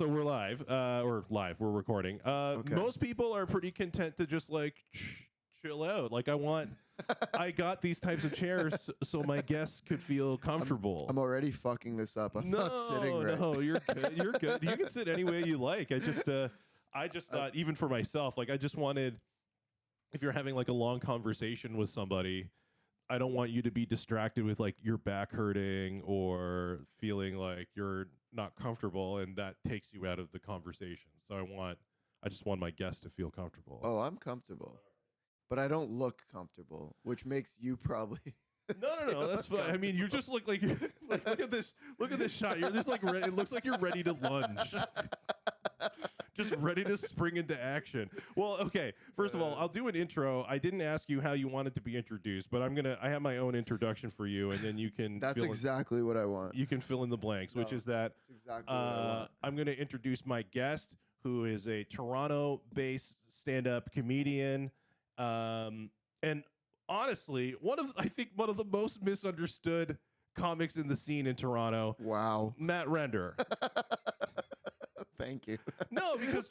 So we're live, we're recording. Okay. Most people are pretty content to just like chill out. Like I got these types of chairs so my guests could feel comfortable. I'm already fucking this up. I'm not sitting right. No, you're good. You're good. You can sit any way you like. I just thought, even for myself, like I just wanted, if you're having like a long conversation with somebody, I don't want you to be distracted with like your back hurting or feeling like you're not comfortable, and that takes you out of the conversation. So I just want my guests to feel comfortable. Oh, I'm comfortable, but I don't look comfortable, which makes you probably. No, that's fine. I mean, you just look like, like look at this shot. You're just like it looks like you're ready to lunge. Just ready to spring into action. Well, okay. First of all, I'll do an intro. I didn't ask you how you wanted to be introduced, but I have my own introduction for you, and then you can. That's exactly what I want. You can fill in the blanks, which is that. That's exactly what I want. I'm going to introduce my guest, who is a Toronto-based stand-up comedian, and honestly, I think one of the most misunderstood comics in the scene in Toronto. Wow, Matt Render. Thank you. No, because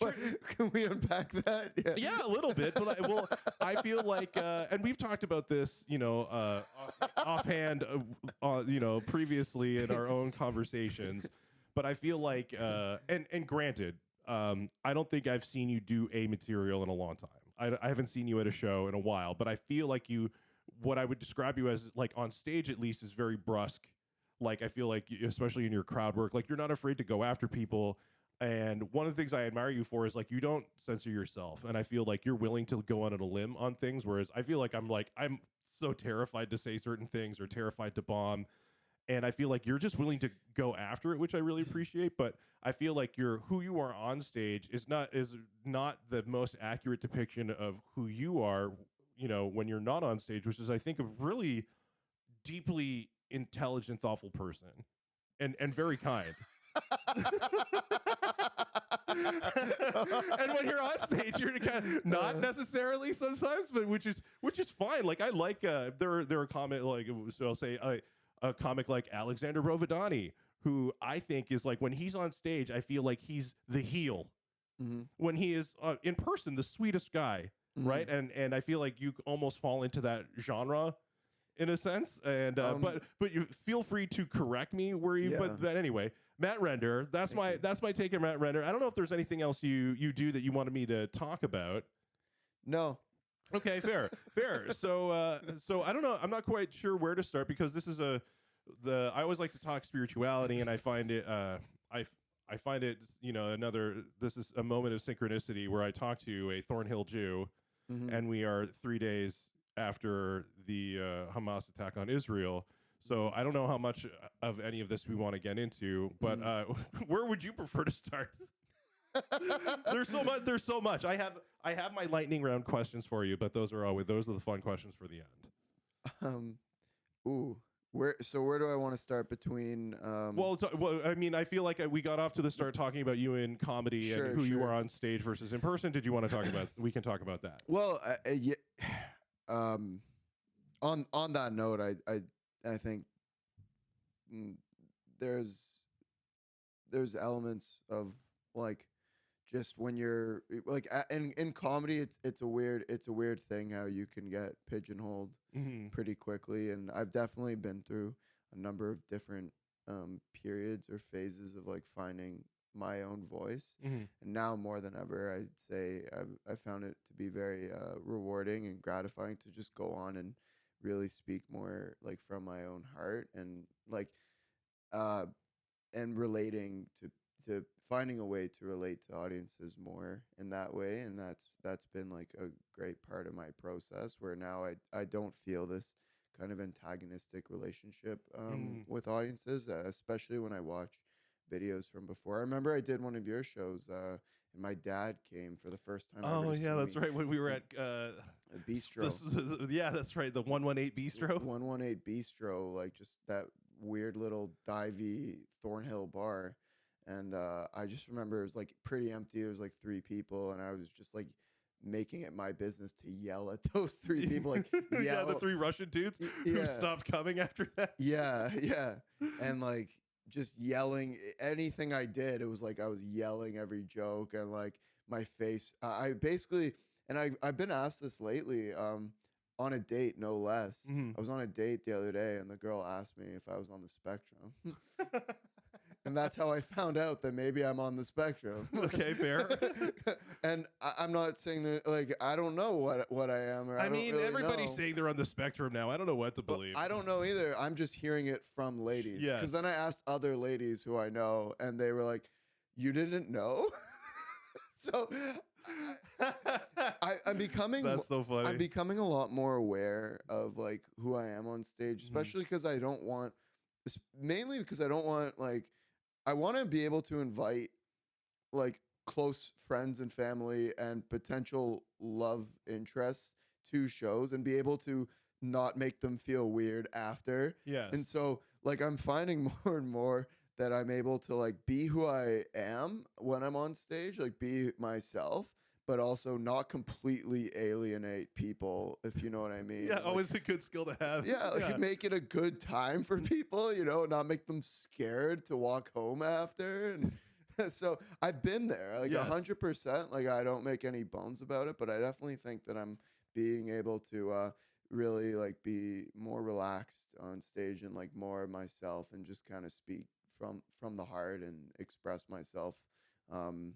can we unpack that? Yeah, a little bit. But I feel like, and we've talked about this, offhand, previously in our own conversations. But I feel like, and granted, I don't think I've seen you do a material in a long time. I haven't seen you at a show in a while, but I feel like what I would describe you as, like on stage at least, is very brusque. Like I feel like, especially in your crowd work, like you're not afraid to go after people. And one of the things I admire you for is like you don't censor yourself, and I feel like you're willing to go on a limb on things. Whereas I feel like I'm so terrified to say certain things or terrified to bomb, and I feel like you're just willing to go after it, which I really appreciate. But I feel like who you are on stage is not the most accurate depiction of who you are. When you're not on stage, which is I think a really deeply intelligent, thoughtful person, and very kind. And when you're on stage, you're kind of not necessarily sometimes, but which is fine. Like I like there are comic, like, so I'll say a comic like Alexander Rovidani, who I think is like, when he's on stage, I feel like he's the heel. Mm-hmm. When he is in person, the sweetest guy, mm-hmm. right? And I feel like you almost fall into that genre in a sense, and but you feel free to correct me where you. Yeah. But anyway, Matt Render. That's my take on Matt Render. I don't know if there's anything else you do that you wanted me to talk about. No. Okay, fair. So I don't know. I'm not quite sure where to start, because this is I always like to talk spirituality, and I find it I find it this is a moment of synchronicity where I talk to a Thornhill Jew, mm-hmm. and we are 3 days after the Hamas attack on Israel. So I don't know how much of any of this we want to get into, but where would you prefer to start? There's so much. I have my lightning round questions for you, but those are the fun questions for the end. Where do I want to start between? Well, I mean, I feel like we got off to the start talking about you in comedy and who you are on stage versus in person. Did you want to talk about? We can talk about that. Well, yeah. On that note, I think there's elements of like, just when you're like in comedy, it's a weird thing how you can get pigeonholed mm-hmm. pretty quickly, and I've definitely been through a number of different periods or phases of like finding my own voice, mm-hmm. and now more than ever, I'd say I found it to be very rewarding and gratifying to just go on and really speak more like from my own heart, and like and relating to finding a way to relate to audiences more in that way, and that's been like a great part of my process, where now I don't feel this kind of antagonistic relationship with audiences, especially when I watch videos from before. I remember I did one of your shows, and my dad came for the first time. Oh yeah, that's right. When we were at a bistro. Yeah, that's right. The 118 Bistro. 118 Bistro, like just that weird little divey Thornhill bar, and I just remember it was like pretty empty. It was like 3 people, and I was just like making it my business to yell at those 3 people, like yell. Yeah, the 3 Russian dudes who stopped coming after that. Yeah, and like just yelling anything I did. It was like I was yelling every joke, and like my face. I basically, and I've been asked this lately, on a date, no less. Mhm. I was on a date the other day, and the girl asked me if I was on the spectrum. And that's how I found out that maybe I'm on the spectrum. Okay, fair. And I'm not saying that, like, I don't know what I am, or I I don't mean, really everybody's know. saying they're on the spectrum now. I don't know what to But believe. I don't know either. I'm just hearing it from ladies. Yes. Because then I asked other ladies who I know, and they were like, "You didn't know?" So I'm becoming. That's so funny. I'm becoming a lot more aware of like who I am on stage, especially because I don't want, mainly because I don't want, like, I want to be able to invite like close friends and family and potential love interests to shows and be able to not make them feel weird after. Yes. And so like I'm finding more and more that I'm able to like be who I am when I'm on stage, like be myself, but also not completely alienate people, if you know what I mean. Yeah, Like, always a good skill to have. yeah, like make it a good time for people, not make them scared to walk home after. And so I've been there, like Yes. 100%. Like I don't make any bones about it, but I definitely think that I'm being able to really like be more relaxed on stage and like more of myself and just kind of speak from the heart and express myself um,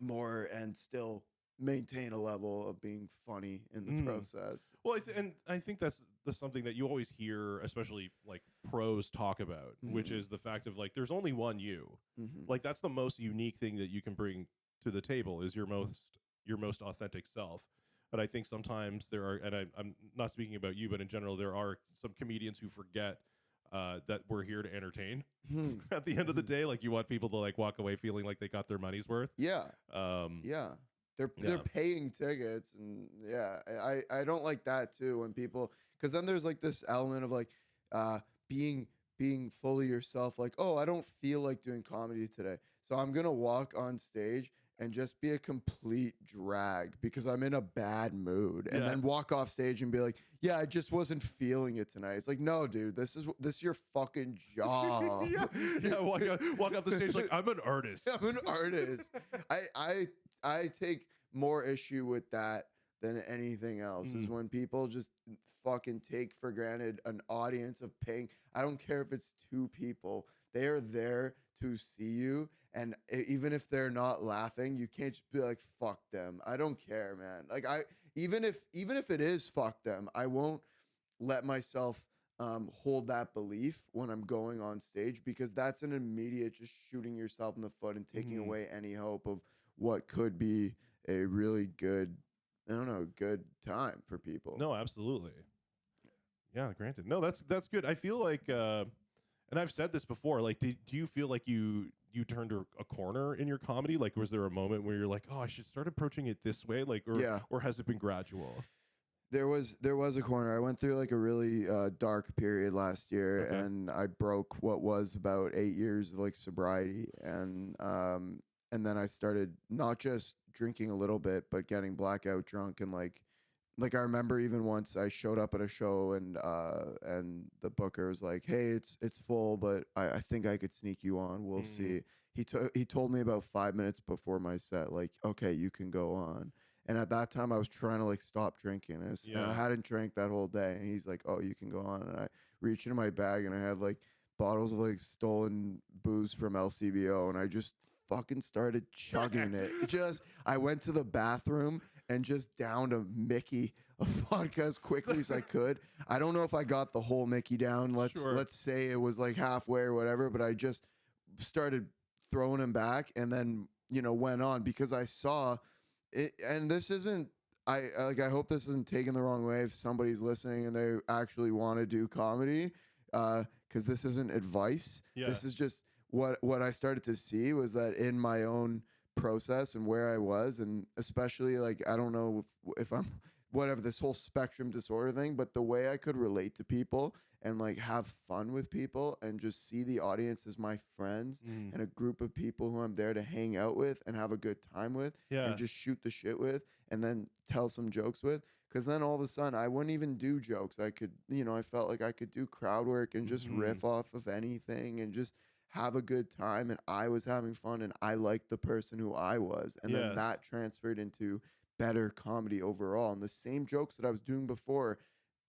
more and still maintain a level of being funny in the process. Well, and I think that's something that you always hear, especially like pros talk about, which is the fact of like there's only one you. Like that's the most unique thing that you can bring to the table is your most authentic self. But I think sometimes there are, and I'm not speaking about you, but in general, there are some comedians who forget that we're here to entertain. At the end of the day, like you want people to like walk away feeling like they got their money's worth. Yeah. Um, Yeah. They're paying tickets, and yeah, I don't like that too when people, because then there's like this element of like being fully yourself, like, oh, I don't feel like doing comedy today, so I'm gonna walk on stage and just be a complete drag because I'm in a bad mood, and then walk off stage and be like, yeah, I just wasn't feeling it tonight. It's like, no, dude, this is your fucking job. walk off the stage like I'm an artist. I'm an artist. I take more issue with that than anything else is when people just fucking take for granted an audience of paying. I don't care if it's two people. They are there to see you. And even if they're not laughing, you can't just be like, fuck them. I don't care, man. Like even if it is fuck them, I won't let myself hold that belief when I'm going on stage, because that's an immediate just shooting yourself in the foot and taking away any hope of what could be a really good, I don't know, good time for people. No, absolutely. Yeah, granted. No, that's good. I feel like, and I've said this before, like, do you feel like you turned a corner in your comedy? Like, was there a moment where you're like, oh, I should start approaching it this way? Like, or has it been gradual? There was a corner. I went through like a really dark period last year, and I broke what was about 8 years of like sobriety, and then I started not just drinking a little bit, but getting blackout drunk, and like I remember even once I showed up at a show, and the booker was like, "Hey, it's full, but I think I could sneak you on. We'll see." He told me about 5 minutes before my set, like, "Okay, you can go on." And at that time, I was trying to like stop drinking, and I hadn't drank that whole day. And he's like, "Oh, you can go on." And I reached into my bag, and I had like bottles of like stolen booze from LCBO, and I just fucking started chugging it. I went to the bathroom and just downed a Mickey of vodka as quickly as I could. I don't know if I got the whole Mickey down. Let's say it was like halfway or whatever, but I just started throwing him back, and then went on because I saw. And this isn't, I hope this isn't taken the wrong way if somebody's listening and they actually want to do comedy, because this isn't advice. Yeah. This is just what I started to see was that in my own process and where I was, and especially like, I don't know if I'm whatever this whole spectrum disorder thing, but the way I could relate to people and like have fun with people and just see the audience as my friends and a group of people who I'm there to hang out with and have a good time with and just shoot the shit with and then tell some jokes with. Because then all of a sudden I wouldn't even do jokes. I could, I felt like I could do crowd work and just riff off of anything and just have a good time and I was having fun and I liked the person who I was. And then Yes. that transferred into better comedy overall. And the same jokes that I was doing before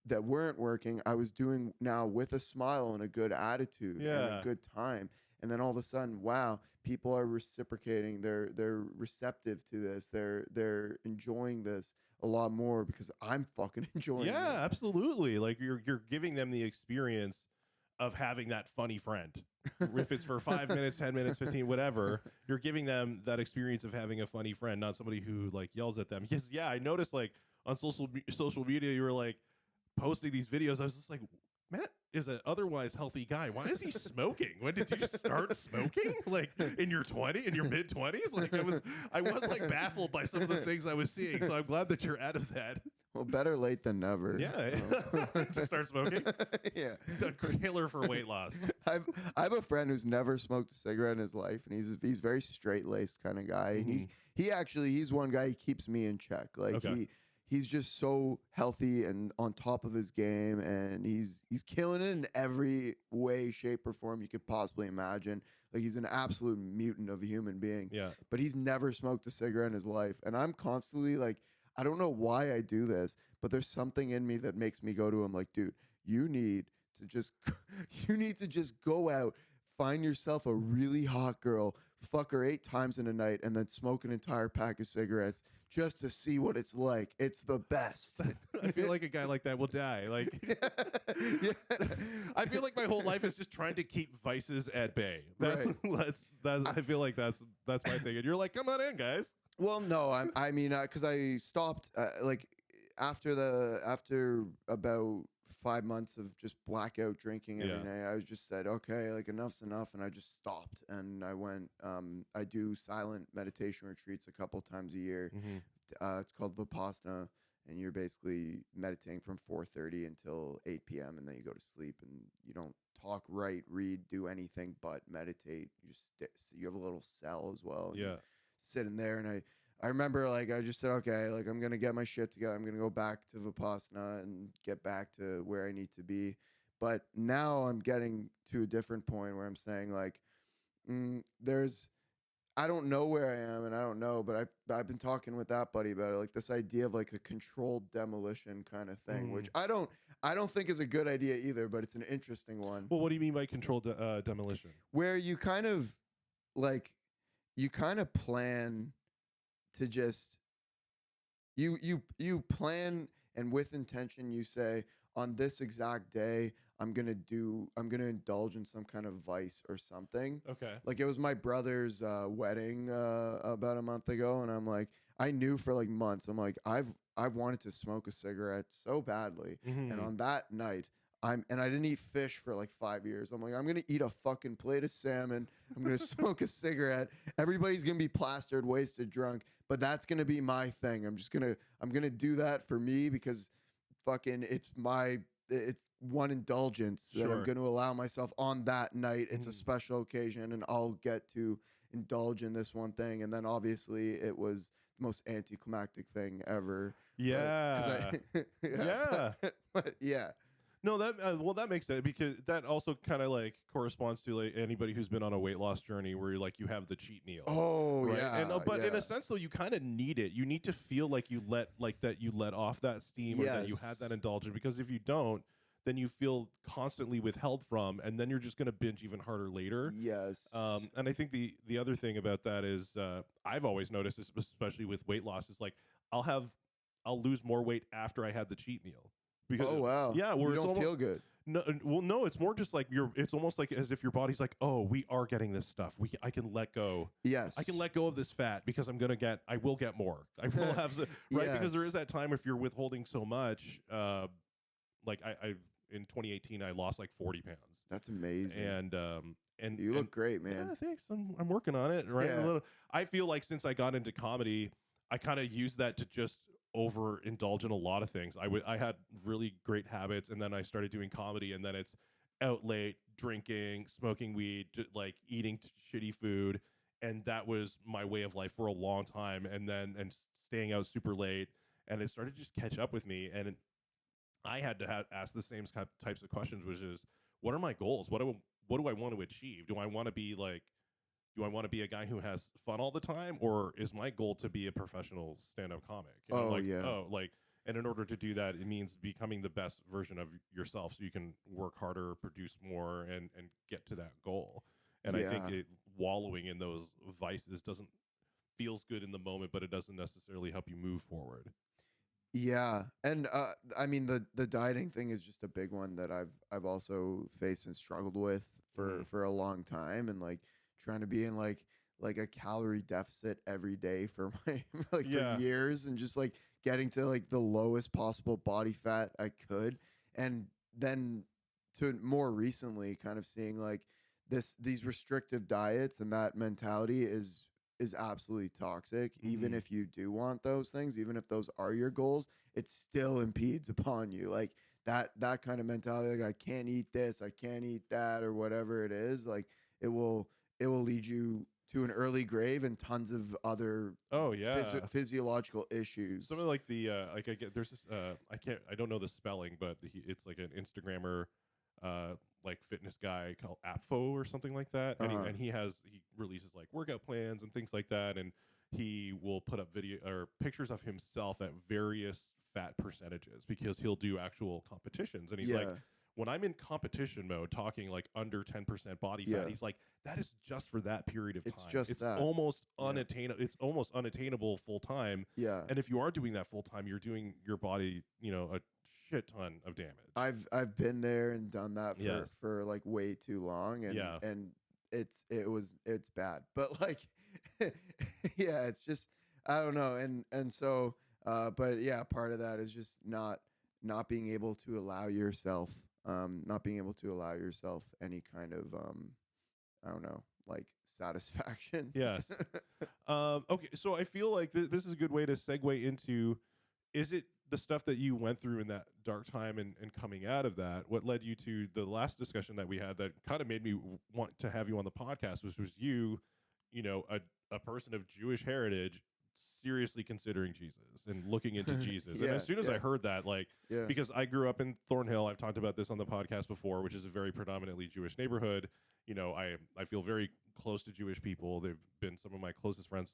that weren't working, I was doing now with a smile and a good attitude and a Yeah. good time. And then all of a sudden, wow, people are reciprocating. They're receptive to this. They're enjoying this a lot more because I'm fucking enjoying Yeah, it. absolutely. Like you're giving them the experience of having that funny friend. If it's for 5 minutes, 10 minutes, 15, whatever, you're giving them that experience of having a funny friend, not somebody who like yells at them. Because yeah, I noticed like on social media, you were like posting these videos. I was just like, Matt is an otherwise healthy guy. Why is he smoking? When did you start smoking? Like in your mid 20s? Like I was like baffled by some of the things I was seeing. So I'm glad that you're out of that. Well, better late than never. Yeah. To start smoking. Yeah. A killer for weight loss. I have a friend who's never smoked a cigarette in his life, and he's very straight laced kind of guy. And he's one guy. He keeps me in check. Like Okay. he's just so healthy and on top of his game, and he's killing it in every way, shape, or form you could possibly imagine. Like he's an absolute mutant of a human being. Yeah. But he's never smoked a cigarette in his life, and I'm constantly like, I don't know why I do this, but there's something in me that makes me go to him like, dude, you need to just go out, find yourself a really hot girl, fuck her 8 times in a night, and then smoke an entire pack of cigarettes just to see what it's like. It's the best. I feel like a guy like that will die. Like Yeah. I feel like my whole life is just trying to keep vices at bay. That's I feel like that's my thing. And you're like, come on in, guys. Well, no, I mean, because I stopped like after about 5 months of just blackout drinking every night. I was just said, okay, like enough's enough, and I just stopped. And I went. I do silent meditation retreats a couple times a year. It's called Vipassana, and you're basically meditating from 4:30 until 8 p.m. and then you go to sleep, and you don't talk, write, read, do anything but meditate. You just you have a little cell as well. And you sit in there, and I remember like I just said, okay, like I'm gonna get my shit together. I'm gonna go back to Vipassana and get back to where I need to be. But now I'm getting to a different point where I'm saying like, I don't know where I am, and I don't know, but I've been talking with that buddy about it, like this idea of like a controlled demolition kind of thing, which I don't think is a good idea either, but it's an interesting one. Well, what do you mean by controlled demolition? Where you kind of plan to just you plan, and with intention you say, on this exact day I'm gonna indulge in some kind of vice or something. Okay. Like it was my brother's wedding about a month ago, and I'm like, I knew for like months, I'm like, I've wanted to smoke a cigarette so badly, and on that night I didn't eat fish for like 5 years. I'm like, I'm gonna eat a fucking plate of salmon. I'm gonna smoke a cigarette. Everybody's gonna be plastered, wasted, drunk, but that's gonna be my thing. I'm gonna do that for me because fucking it's one indulgence that I'm going to allow myself on that night. It's a special occasion, and I'll get to indulge in this one thing. And then obviously it was the most anticlimactic thing ever. Yeah. But yeah. No, that makes sense, because that also kind of like corresponds to like anybody who's been on a weight loss journey where you're like you have the cheat meal. Oh, right? yeah. And but in a sense though, you kind of need it. You need to feel like you let off that steam, or that you had that indulgence, because if you don't, then you feel constantly withheld from, and then you're just going to binge even harder later. Yes. And I think the other thing about that is I've always noticed, especially with weight loss, is like I'll lose more weight after I had the cheat meal. Because, oh wow. Yeah, where you don't feel good. No, well, no, it's more just like it's almost like as if your body's like, oh, we are getting this stuff. I can let go. Yes. I can let go of this fat because I will get more. I will have right, because there is that time if you're withholding so much. Like I in 2018 I lost like 40 pounds. That's amazing. And you look great, man. Yeah, thanks. I'm working on it. Right. Yeah. I feel like since I got into comedy, I kind of used that to just overindulge in a lot of things. I had really great habits, and then I started doing comedy, and then it's out late, drinking, smoking weed, like eating shitty food, and that was my way of life for a long time. And staying out super late, and it started to just catch up with me, and I had to ask the same types of questions, which is, what are my goals? what do I want to achieve? Do I want to be like, do I want to be a guy who has fun all the time, or is my goal to be a professional stand-up comic? And I'm Oh, like, yeah. oh, like, and in order to do that, it means becoming the best version of yourself, so you can work harder, produce more, and get to that goal. And I think Yeah. wallowing in those vices doesn't feels good in the moment, but it doesn't necessarily help you move forward. Yeah, and I mean the dieting thing is just a big one that I've also faced and struggled with for a long time, and like trying to be in like a calorie deficit every day for my like for Yeah. years, and just like getting to like the lowest possible body fat I could, and then to more recently kind of seeing like these restrictive diets and that mentality is absolutely toxic. Even if you do want those things, even if those are your goals, it still impedes upon you. Like that kind of mentality, like I can't eat this, I can't eat that, or whatever it is, like it will lead you to an early grave and tons of other Oh yeah. physiological issues. Some of like the like I get there's this I don't know the spelling, but it's like an Instagrammer like fitness guy called Apfo or something like that, and Uh-huh. he releases like workout plans and things like that, and he will put up video or pictures of himself at various fat percentages because he'll do actual competitions, and he's like, Yeah. when I'm in competition mode talking like under 10% body fat, Yeah. he's like, that is just for that period of It's time. just It's that. almost Yeah. unattainable. It's almost unattainable full time. Yeah. And if you are doing that full time, you're doing your body, a shit ton of damage. I've been there and done that Yes. for like way too long, and Yeah. it's bad. But like yeah, it's just I don't know, and so but yeah, part of that is just not being able to allow yourself not being able to allow yourself any kind of I don't know, like satisfaction. Yes. Okay, so I feel like this is a good way to segue into, is it the stuff that you went through in that dark time and coming out of that, what led you to the last discussion that we had that kind of made me want to have you on the podcast, which was a person of Jewish heritage seriously considering Jesus and looking into Jesus. And Yeah, as soon as I yeah, heard that, like, yeah. because I grew up in Thornhill, I've talked about this on the podcast before, which is a very predominantly Jewish neighborhood. I feel very close to Jewish people. They've been some of my closest friends,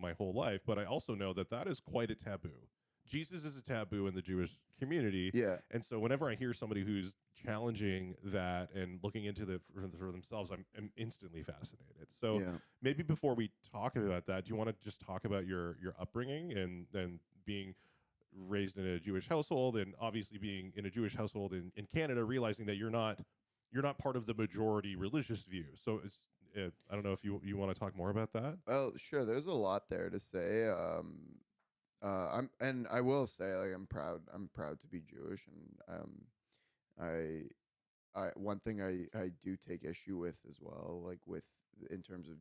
my whole life. But I also know that that is quite a taboo. Jesus is a taboo in the Jewish community. Yeah. And so whenever I hear somebody who's challenging that and looking into for themselves, I'm instantly fascinated. So Yeah. maybe before we talk about that, do you want to just talk about your upbringing and being raised in a Jewish household, and obviously being in a Jewish household in Canada, realizing that you're not part of the majority religious view. So it's I don't know if you want to talk more about that. Well, sure. There's a lot there to say. And I will say, like, I'm proud. I'm proud to be Jewish, and one thing I do take issue with as well, like with in terms of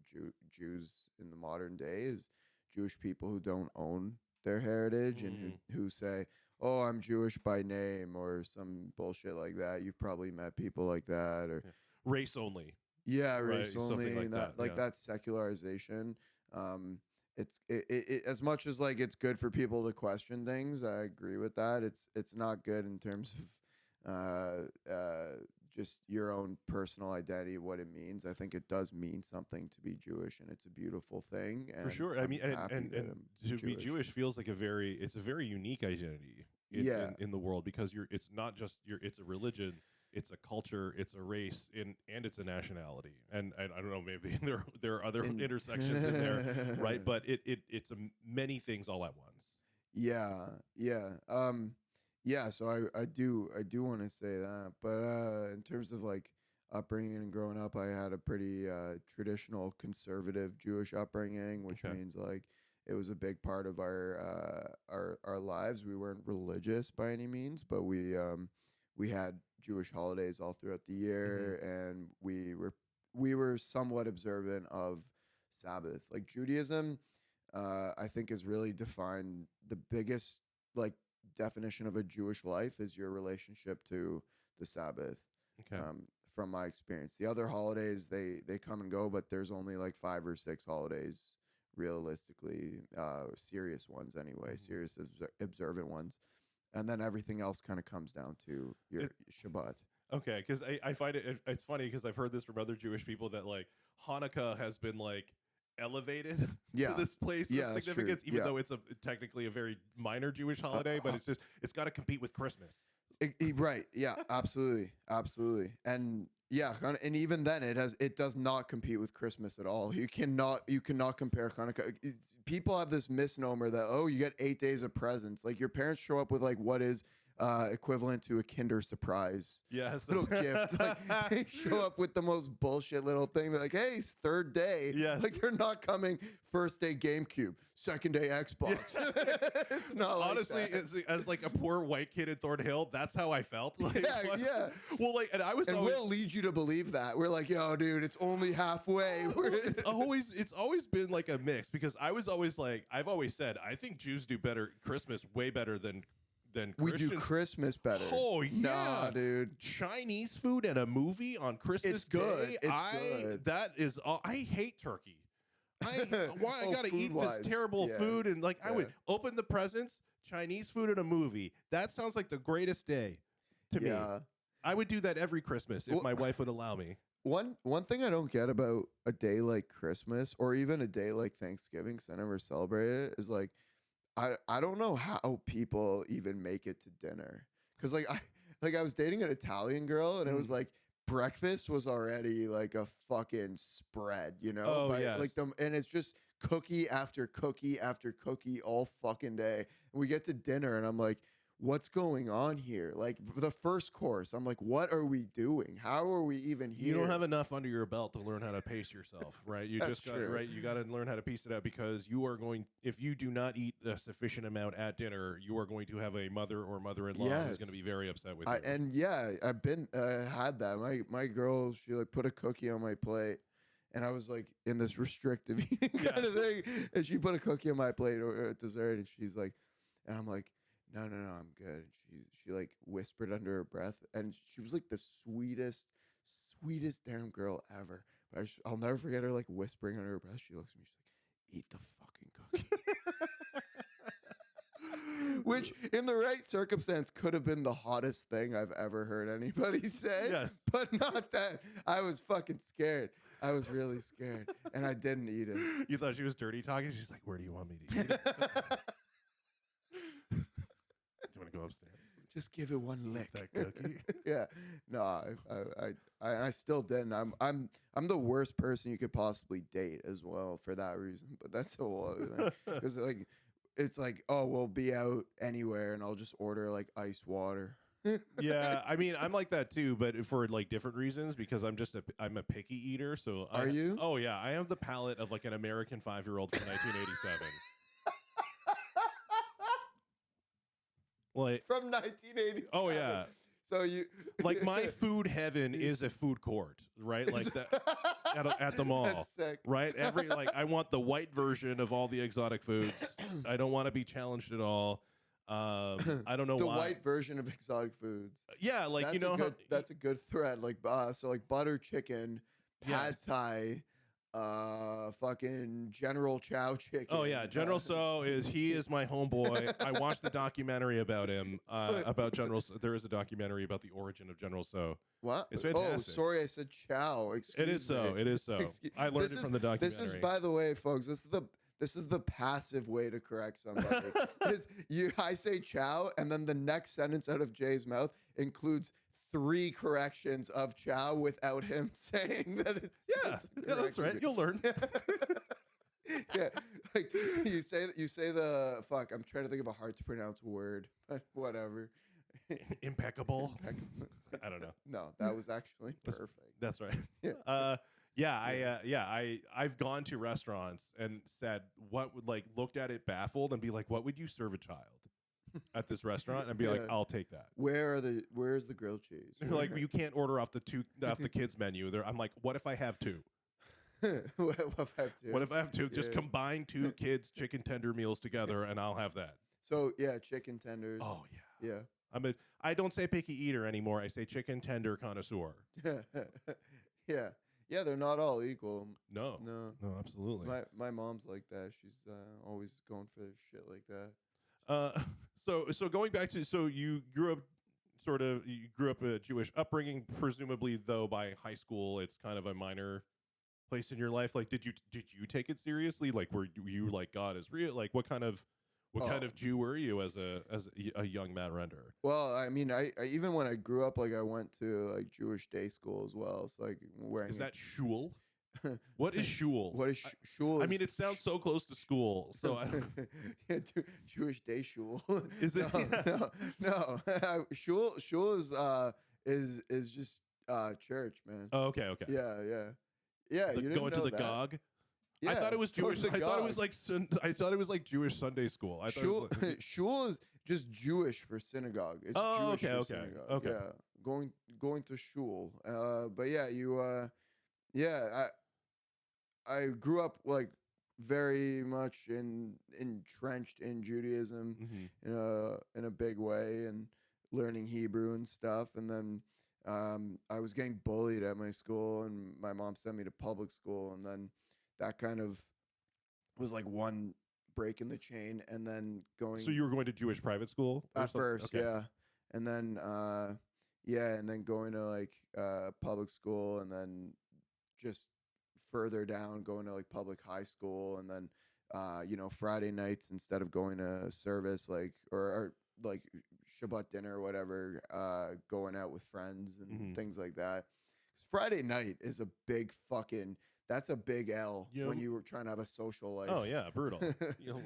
Jews in the modern day, is Jewish people who don't own their heritage and Mm. who say, "Oh, I'm Jewish by name," or some bullshit like that. You've probably met people like that, or Yeah. Race only, yeah, race right? Something only, like that. that like Yeah. that secularization. Um, as much as like it's good for people to question things. I agree with that. It's not good in terms of just your own personal identity, what it means. I think it does mean something to be Jewish, and it's a beautiful thing. For And sure. I I'm mean, and happy and, that and I'm to be Jewish. Jewish feels like it's a very unique identity Yeah, in the world, because it's not just it's a religion, it's a culture, it's a race, and it's a nationality. And I don't know, maybe there are other and intersections in there, right? But it's many things all at once. yeah, yeah, yeah. So I do want to say that, but in terms of like upbringing and growing up, I had a pretty traditional conservative Jewish upbringing, which Okay. means like it was a big part of our lives. We weren't religious by any means, but we had Jewish holidays all throughout the Hmm. year, and we were somewhat observant of Sabbath. Like Judaism, I think is really defined the biggest like definition of a Jewish life is your relationship to the Sabbath. Okay. Um, from my experience, the other holidays they come and go, but there's only like 5 or 6 holidays realistically, serious ones anyway, Mhm. serious observant ones, and then everything else kind of comes down to your It, Shabbat. Okay, because I find it's funny because I've heard this from other Jewish people that like Hanukkah has been like elevated to Yeah. this place Yeah, of that's true. significance, even Yeah. though it's technically a very minor Jewish holiday, but it's got to compete with Christmas. Right. Yeah, absolutely. Absolutely. And yeah, and even then it does not compete with Christmas at all. You cannot compare Hanukkah. People have this misnomer that, oh, you get 8 days of presents. Like your parents show up with like what is equivalent to a Kinder Surprise. Yes. Little gift. Like they show up with the most bullshit little thing. They're like, hey, it's third day. Yes. Like they're not coming first day GameCube, second day Xbox. It's not like honestly, that. as like a poor white kid in Thornhill, that's how I felt. Like, Yeah. Well, like, and I was And always, we'll lead you to believe that. We're like, yo, dude, it's only halfway. it's always been like a mix because I was always like, I've always said I think Jews do better Christmas way better than we Christians. do Christmas better. Oh yeah, nah, dude. Chinese food and a movie on Christmas It's good. Day. It's good. That is all. I hate turkey. I gotta eat food-wise. this terrible Yeah. food and like I Yeah. would open the presents, Chinese food and a movie. That sounds like the greatest day to me. Yeah. I would do that every Christmas if Well- my wife would allow me. One thing I don't get about a day like Christmas or even a day like Thanksgiving, because I never celebrate it, is like I don't know how people even make it to dinner. Cause like I was dating an Italian girl and it was like breakfast was already like a fucking spread, you know? Oh, Like yes. and it's just cookie after cookie after cookie all fucking day. And we get to dinner and I'm like, what's going on here? Like the first course, I'm like, what are we doing? How are we even here? You don't have enough under your belt to learn how to pace yourself, right? You That's just got true. right. You got to learn how to piece it out because you are going. If you do not eat a sufficient amount at dinner, you are going to have a mother or mother-in-law who's Yes. going to be very upset with you. And yeah, I've been had that. My girl, she like put a cookie on my plate, and I was like in this restrictive eating kind of thing, and she put a cookie on my plate or dessert, and she's like, and I'm like, no, I'm good. She like whispered under her breath, and she was like the sweetest damn girl ever. But I'll never forget her like whispering under her breath. She looks at me, she's like, eat the fucking cookie. Which, in the right circumstance, could have been the hottest thing I've ever heard anybody say. Yes. But not that. I was fucking scared. I was really scared. And I didn't eat it. You thought she was dirty talking. She's like, "Where do you want me to eat it? Do you want to go upstairs? Just give it one lick." That cookie." Yeah. No, I still didn't. I'm the worst person you could possibly date as well for that reason. But that's a whole other thing. Because like it's like, oh, we'll be out anywhere and I'll just order like ice water. Yeah, I mean, I'm like that too, but for like different reasons because I'm a picky eater. So Are you? Oh yeah, I have the palate of like an American 5-year-old from 1987. Like, From 1987. oh yeah, So you like my food heaven is a food court, right? Like that at the mall, That's sick. right? I want the white version of all the exotic foods. I don't want to be challenged at all. I don't know The why. white version of exotic foods. Yeah, like That's you know a good, that's a good thread. Like so like butter chicken, pad Yes. thai, fucking General Chow chicken. Oh yeah, General So is my homeboy. I watched the documentary about him. About General. There is a documentary about the origin of General So. What? It's Oh, fantastic. sorry, I said chow. Excuse It is so. me. It is so. Excuse- I learned This it is- from the documentary. This is, by the way, folks. This is the passive way to correct somebody. I say chow, and then the next sentence out of Jay's mouth includes 3 corrections of chow without him saying that it's that's right. You'll learn. Yeah, like you say the fuck. I'm trying to think of a hard to pronounce word, but whatever. Impeccable. I don't know. No, that was actually perfect. That's right. Yeah. I've gone to restaurants and said what would like looked at it baffled and be like, what would you serve a child at this restaurant? And be like, Yeah. I'll take that. Where's the grilled cheese? They're like, you can't order off the kids menu. I'm like, what if I have 2? what if I have to? What if I have to just Yeah. combine 2 kids chicken tender meals together and I'll have that? So yeah, chicken tenders. Oh yeah. Yeah. I don't say picky eater anymore. I say chicken tender connoisseur. Yeah. Yeah, they're not all equal. No. No. No, absolutely. My mom's like that. She's always going for shit like that. So going back to you grew up sort of you grew up a Jewish upbringing, presumably though by high school it's kind of a minor place in your life. Like, did you take it seriously? Like, were you like God is real? Like, what kind Oh. of Jew were you as a young Matt Render? Well, I mean, I even when I grew up, like I went to like Jewish day school as well. So like wearing Is that shul? What is shul? what is shul? I mean, it sounds so close to school, so I don't. Yeah, Jewish day shul. Is it? No. Shul is just church, man. Oh, okay. Yeah. You didn't Going to know the that? Gog. I Yeah, thought it was go to Jewish. the I thought it was Gog. like I thought it was like Jewish Sunday school. I thought it was like, Shul is just Jewish for synagogue. It's Oh, Jewish for okay. synagogue. Okay. Yeah, going to shul. But yeah, yeah, I grew up like very much entrenched in Judaism hmm in a big way and learning Hebrew and stuff. And then I was getting bullied at my school, and my mom sent me to public school, and then that kind of was like one break in the chain, and then going So you were going to Jewish private school or at something? first, Okay. yeah, and then and then going to like public school, and then just further down going to like public high school, and then Friday nights instead of going to service or like Shabbat dinner or whatever, going out with friends and Mhm. things like that. 'Cause Friday night is a big fucking that's a big L You know- when you were trying to have a social life. Oh yeah, brutal. You know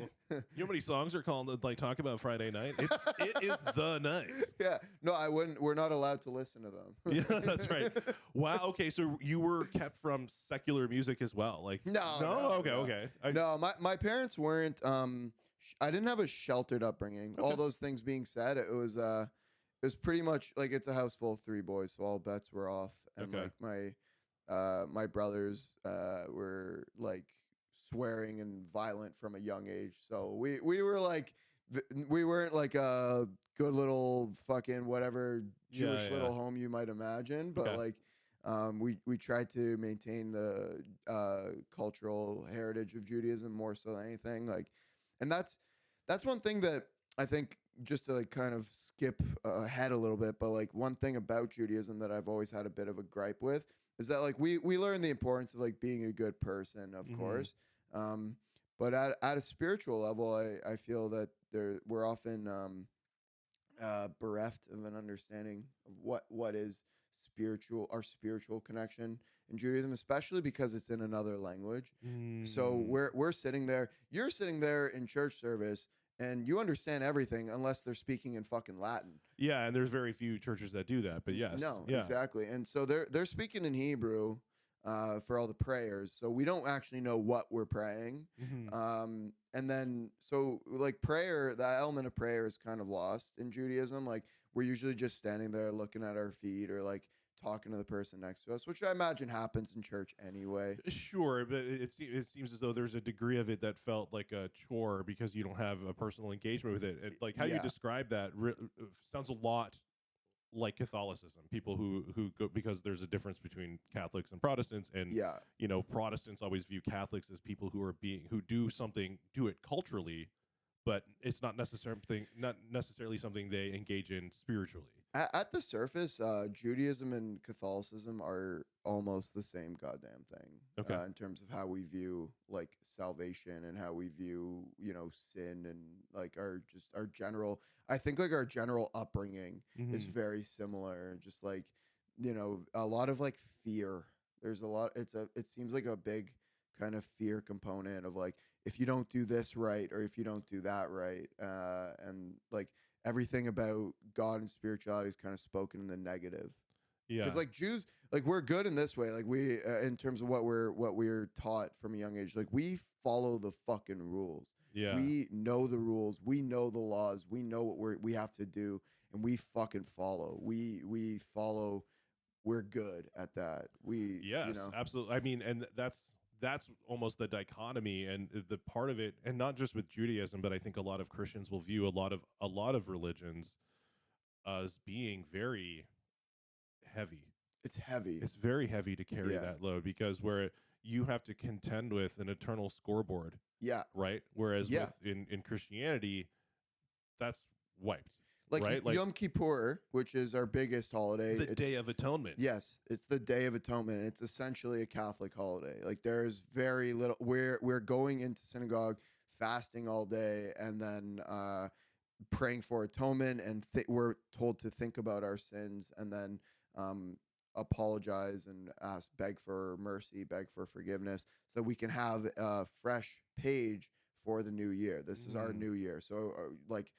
how many songs are called that like talk about Friday night? It is the night. Yeah, no, I wouldn't. We're not allowed to listen to them. Yeah, that's right. Wow. Okay, so you were kept from secular music as well. Like No. Okay. No, my parents weren't. I didn't have a sheltered upbringing. Okay. All those things being said, it was pretty much like it's a house full of three boys, so all bets were off. And Okay. like my brothers were like swearing and violent from a young age, so we were like we weren't like a good little fucking whatever Jewish Yeah. little home you might imagine, but Okay. like we tried to maintain the cultural heritage of Judaism more so than anything. Like, and that's one thing that I think, just to like kind of skip ahead a little bit, but like one thing about Judaism that I've always had a bit of a gripe with is that like we learn the importance of like being a good person, of Mhm. course, but at a spiritual level, I feel that we're often bereft of an understanding of what is our spiritual connection in Judaism, especially because it's in another language. So Mm. we're sitting there, you're sitting there in church service, and you understand everything unless they're speaking in fucking Latin. Yeah, and there's very few churches that do that, but yes. No, Yeah. exactly. And so they're speaking in Hebrew for all the prayers, so we don't actually know what we're praying. Mhm. And then so like prayer, the element of prayer is kind of lost in Judaism. Like we're usually just standing there looking at our feet or like talking to the person next to us, which I imagine happens in church anyway. Sure, but it seems as though there's a degree of it that felt like a chore because you don't have a personal engagement with it. Like how you Yeah. describe that sounds a lot like Catholicism. People who go, because there's a difference between Catholics and Protestants, and Yeah. Protestants always view Catholics as people who do it culturally, but it's not necessarily something they engage in spiritually. At the surface, Judaism and Catholicism are almost the same goddamn thing. Okay. In terms of how we view like salvation and how we view, sin and like our general. I think like our general upbringing is Mhm. very similar. Just like, a lot of like fear. There's a lot. It seems like a big kind of fear component of like if you don't do this right or if you don't do that right, and like everything about God and spirituality is kind of spoken in the negative. Yeah. Because like Jews, like we're good in this way. Like we, in terms of what we're taught from a young age, like we follow the fucking rules. Yeah. We know the rules. We know the laws. We know what we have to do, and we fucking follow. We follow. We're good at that. Yes, absolutely. I mean, and that's almost the dichotomy and the part of it, and not just with Judaism, but I think a lot of Christians will view a lot of religions as being very heavy. It's heavy. It's very heavy to carry Yeah. that load because where you have to contend with an eternal scoreboard, Yeah. right? Whereas Yeah. in Christianity, that's wiped. Like right? Like Yom Kippur, which is our biggest holiday. the Day of Atonement. Yes, it's the Day of Atonement. It's essentially a Catholic holiday. Like there's very little. We're going into synagogue, fasting all day, and then praying for atonement, and we're told to think about our sins, and then apologize and beg for mercy, beg for forgiveness, so we can have a fresh page for the new year. This is our new year. So like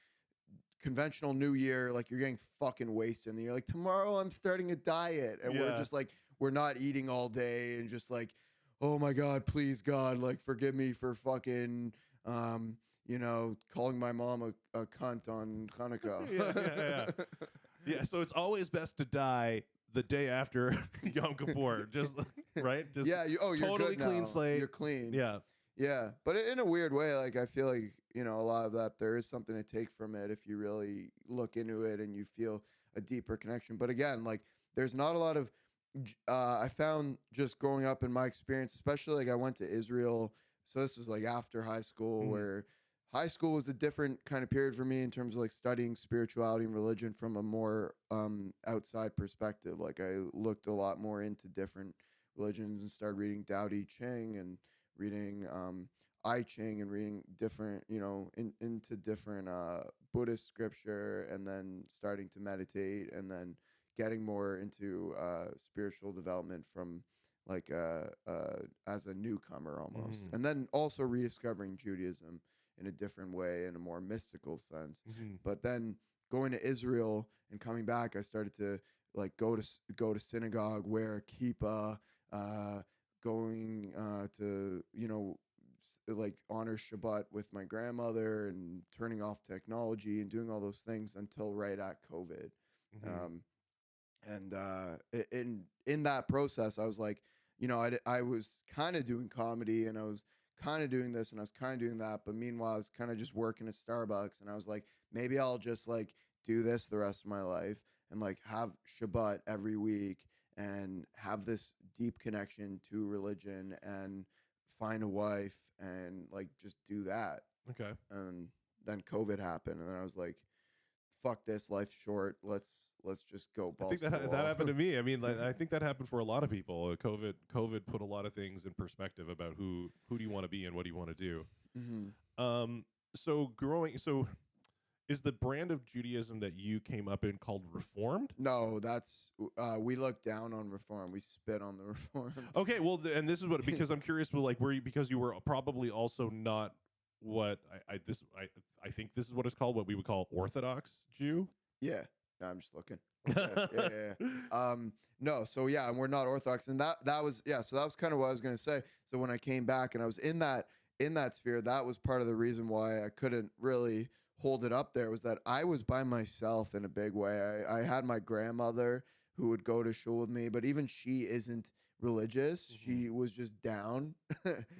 conventional new year, like you're getting fucking wasted, and you're like, tomorrow I'm starting a diet, and we're just like, we're not eating all day, and just like, oh my God, please God, like forgive me for fucking calling my mom a cunt on Hanukkah. Yeah, so it's always best to die the day after Yom Kippur, just right, just you're totally good clean now. slate. You're clean. Yeah, But in a weird way, like I feel like a lot of that there is something to take from it if you really look into it and you feel a deeper connection. But again, like there's not a lot of I found just growing up in my experience, especially like I went to Israel, so this was like after high school, where high school was a different kind of period for me in terms of like studying spirituality and religion from a more outside perspective. Like I looked a lot more into different religions and started reading Tao Te Ching and reading I Ching and reading different, into different Buddhist scripture, and then starting to meditate, and then getting more into spiritual development from like as a newcomer almost, and then also rediscovering Judaism in a different way, in a more mystical sense. But then going to Israel and coming back, I started to like go to synagogue, wear a kippah, going to like honor Shabbat with my grandmother, and turning off technology and doing all those things until right at COVID. In that process, I was like, I was kind of doing comedy, and I was kind of doing this, and I was kind of doing that, but meanwhile I was kind of just working at Starbucks, and I was like, maybe I'll just like do this the rest of my life, and like have Shabbat every week, and have this deep connection to religion, and find a wife, and like just do that. Okay. And then COVID happened, and then I was like, fuck this, life's short. Let's just go balls. I think that happened to me. I mean, like, I think that happened for a lot of people. COVID put a lot of things in perspective about who do you want to be and what do you want to do. So is the brand of Judaism that you came up in called Reformed? No, that's we look down on Reform. We spit on the Reform. Okay, well, and this is what, because I'm curious, well, like, because you were probably also not what I think this is what it's called, what we would call Orthodox Jew. Yeah, no, I'm just looking. Yeah. No, so yeah, and we're not Orthodox, and that was so that was kind of what I was gonna say. So when I came back and I was in that sphere, that was part of the reason why I couldn't really hold it up there, was that I was by myself in a big way. I had my grandmother who would go to shul with me, but even she isn't religious. She was just down.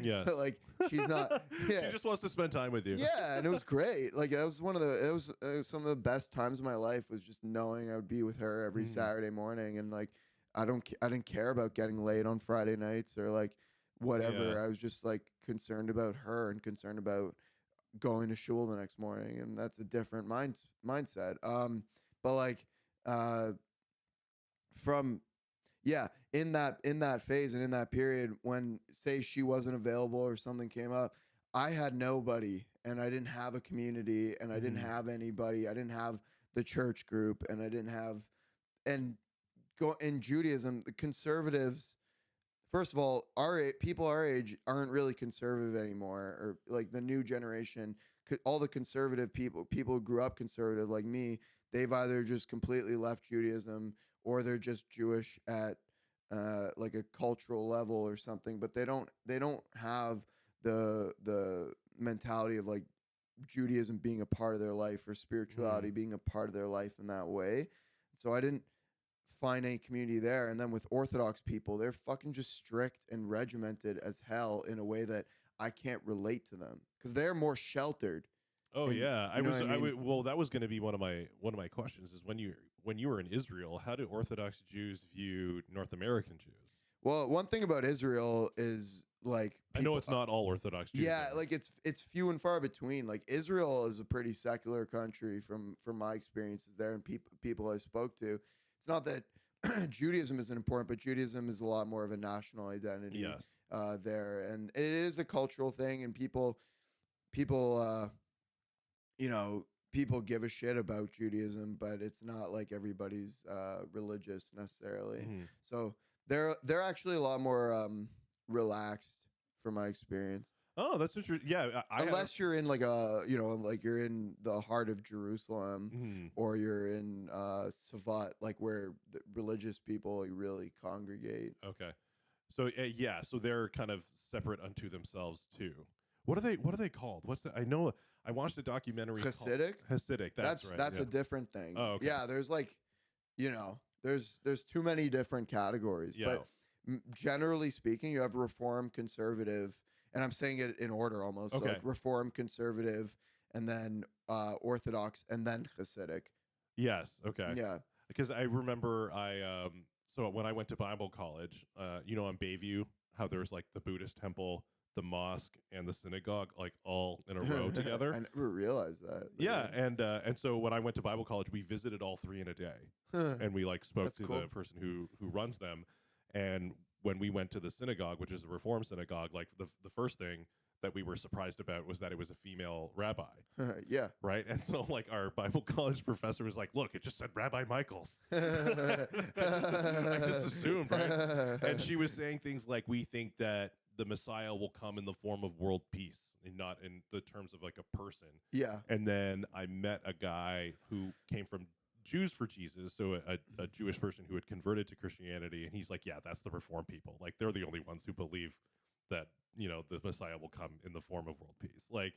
Yes. Like she's not. Yeah. She just wants to spend time with you. Yeah, and it was great. Like it was some of the best times of my life, was just knowing I would be with her every Saturday morning, and like I didn't care about getting late on Friday nights or like whatever. Yeah. I was just like concerned about her and concerned about going to shul the next morning, and that's a different mindset. But like from in that phase and in that period, when say she wasn't available or something came up, I had nobody, and I didn't have a community, and I didn't have anybody. I didn't have the church group, and I didn't have, and go in Judaism, the conservatives, first of all, people our age aren't really conservative anymore, or like the new generation. All the conservative people who grew up conservative like me, they've either just completely left Judaism, or they're just Jewish at like a cultural level or something. But they don't have the mentality of like Judaism being a part of their life, or spirituality being a part of their life in that way. So I didn't find any community there. And then with Orthodox people, they're fucking just strict and regimented as hell in a way that I can't relate to them, because they're more sheltered. Oh, And yeah. well, that was going to be one of my questions, is when you were in Israel, how do Orthodox Jews view North American Jews? Well, one thing about Israel is like I know it's not all Orthodox Jews. yeah, there. like it's few and far between. Like Israel is a pretty secular country from my experiences there and people I spoke to. It's not that Judaism isn't important, but Judaism is a lot more of a national identity Yes. there, and it is a cultural thing, and people you know, people give a shit about Judaism, but it's not like everybody's religious necessarily. Mhm. So they're actually a lot more relaxed from my experience. Oh, that's interesting. Yeah, Unless you're in like a, you know, like you're in the heart of Jerusalem Mhm. or you're in Savat, like where the religious people really congregate. Okay. So yeah, so they're kind of separate unto themselves too. What are they called? What's the, I know I watched a documentary Hasidic? called Hasidic. That's right. That's yeah. a different thing. Oh, okay. Yeah, there's like, you know, there's too many different categories. Yeah. But generally speaking, you have Reform, Conservative, and I'm saying it in order almost. Okay. So like Reform, Conservative, and then Orthodox, and then Hasidic. Yes. Okay. Yeah. Because I remember so when I went to Bible college, you know, on Bayview, how there's like the Buddhist temple, the mosque, and the synagogue, like all in a row together. I never realized that. Yeah, and so when I went to Bible college, we visited all three in a day, and we like spoke That's to cool. the person who runs them. And when we went to the synagogue, which is a Reform synagogue, like the first thing that we were surprised about was that it was a female rabbi, Yeah. right? And so like our Bible college professor was like, "Look, it just said Rabbi Michaels." I just assumed, right? And she was saying things like, "We think that the Messiah will come in the form of world peace, and not in the terms of like a person." Yeah. And then I met a guy who came from Jews for Jesus, so a Jewish person who had converted to Christianity, and he's like, "Yeah, that's the Reform people. Like they're the only ones who believe that, you know, the Messiah will come in the form of world peace. Like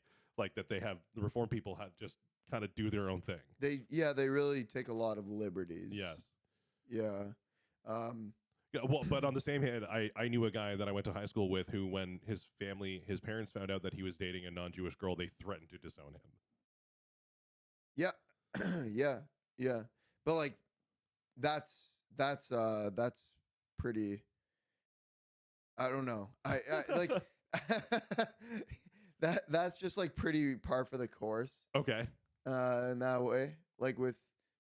that they have the Reform people have just kind of do their own thing." They really take a lot of liberties. Yes. Yeah. Yeah, well, but on the same hand, I knew a guy that I went to high school with who, when his parents found out that he was dating a non-Jewish girl, they threatened to disown him. Yeah. Yeah. But like that's pretty, I don't know. I like that's just like pretty par for the course Okay. in that way. Like with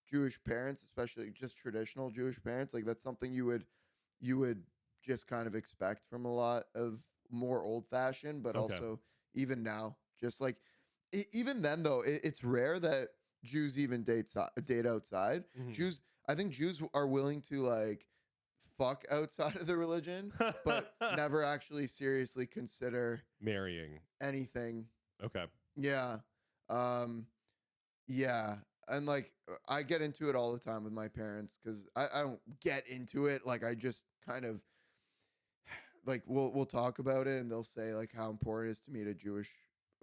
Jewish parents, especially just traditional Jewish parents, like that's something you would just kind of expect from a lot of more old fashioned, but Okay. also even now, just like even then though, it's rare that Jews even date outside. Mhm. I think Jews are willing to like fuck outside of the religion, but never actually seriously consider Marrying. anything. Okay. Yeah. Yeah. And like I get into it all the time with my parents because I don't get into it. Like I just kind of like we'll talk about it and they'll say like how important it is to meet a Jewish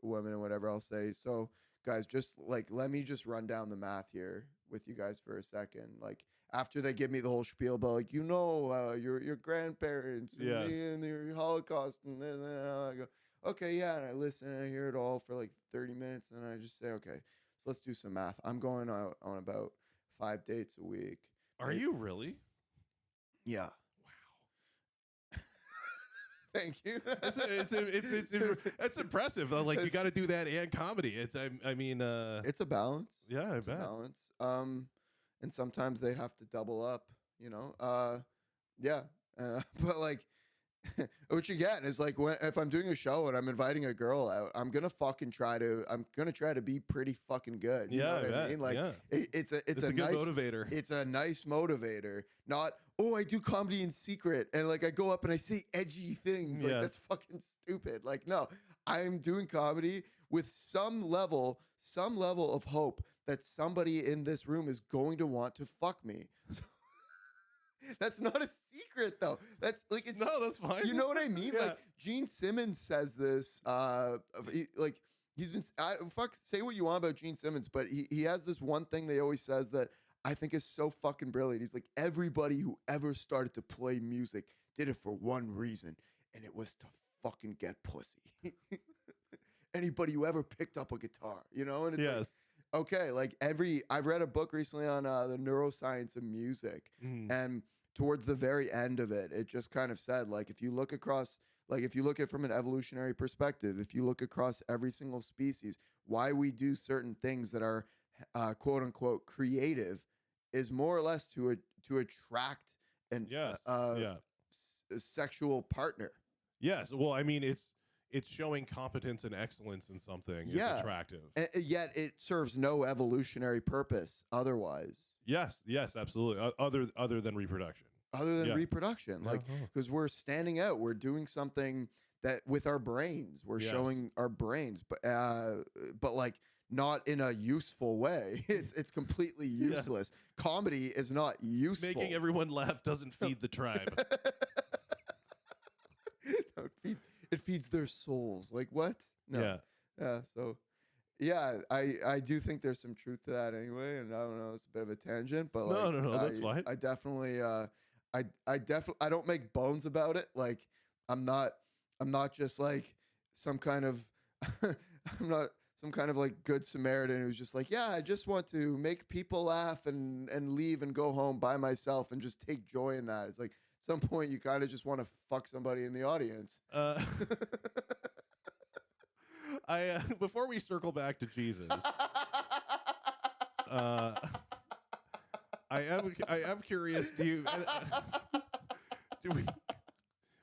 woman and whatever. I'll say, so guys, just like let me just run down the math here with you guys for a second. Like after they give me the whole spiel about like, you know, your grandparents and, Yes. and your Holocaust and then I go, okay, yeah, and I listen and I hear it all for like 30 minutes and I just say, okay, so let's do some math. I'm going out on about 5 dates a week. Are you really? Yeah. Wow. Thank you. It's impressive. Though. Like you got to do that and comedy. I mean, it's a balance. yeah, I It's a bet. balance. And sometimes they have to double up, you know. Yeah. But like which again is like if I'm doing a show and I'm inviting a girl out, I'm gonna try to be pretty fucking good. You know what I mean? Like yeah. it's a It's a good nice motivator. It's a nice motivator. Not, oh, I do comedy in secret and like I go up and I say edgy things. Like Yes. that's fucking stupid. Like no, I'm doing comedy with some level of hope that somebody in this room is going to want to fuck me. So, that's not a secret though. That's like it's No, that's fine. You know what I mean? Yeah. Like Gene Simmons says this. Like he's been say what you want about Gene Simmons, but he has this one thing that he always says that I think is so fucking brilliant. He's like, everybody who ever started to play music did it for one reason, and it was to fucking get pussy. Anybody who ever picked up a guitar, you know, and it's like, Yes. okay, like I've read a book recently on the neuroscience of music, Mhm. and towards the very end of it, it just kind of said like if you look across Like if you look at it from an evolutionary perspective, if you look across every single species, why we do certain things that are quote unquote creative is more or less to attract an Yes. Yeah. sexual partner. Yes. Well, I mean, it's showing competence and excellence in something is Yeah. attractive. Yet it serves no evolutionary purpose otherwise. Yes. Yes. Absolutely. Other than reproduction. Other than Yeah. reproduction, like Uh-huh. because we're standing out, we're doing something that with our brains, we're Yes. showing our brains, but like not in a useful way. It's completely useless. Comedy is not useful. Making everyone laugh doesn't feed the tribe. No, it feeds their souls. Like what? No. Yeah. So yeah, I do think there's some truth to that anyway, and I don't know, it's a bit of a tangent, but No, like no, that's fine. I definitely I definitely I don't make bones about it. Like I'm not just like some kind of I'm not some kind of like good Samaritan who's just like, yeah, I just want to make people laugh and leave and go home by myself and just take joy in that. It's like at some point you kind of just want to fuck somebody in the audience. Before we circle back to Jesus, I am curious. Do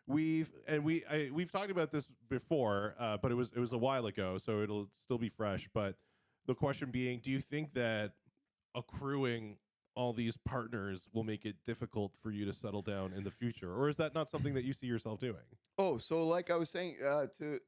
we've talked about this before, but it was a while ago, so it'll still be fresh. But the question being, do you think that accruing all these partners will make it difficult for you to settle down in the future, or is that not something that you see yourself doing? Oh, so like I was saying to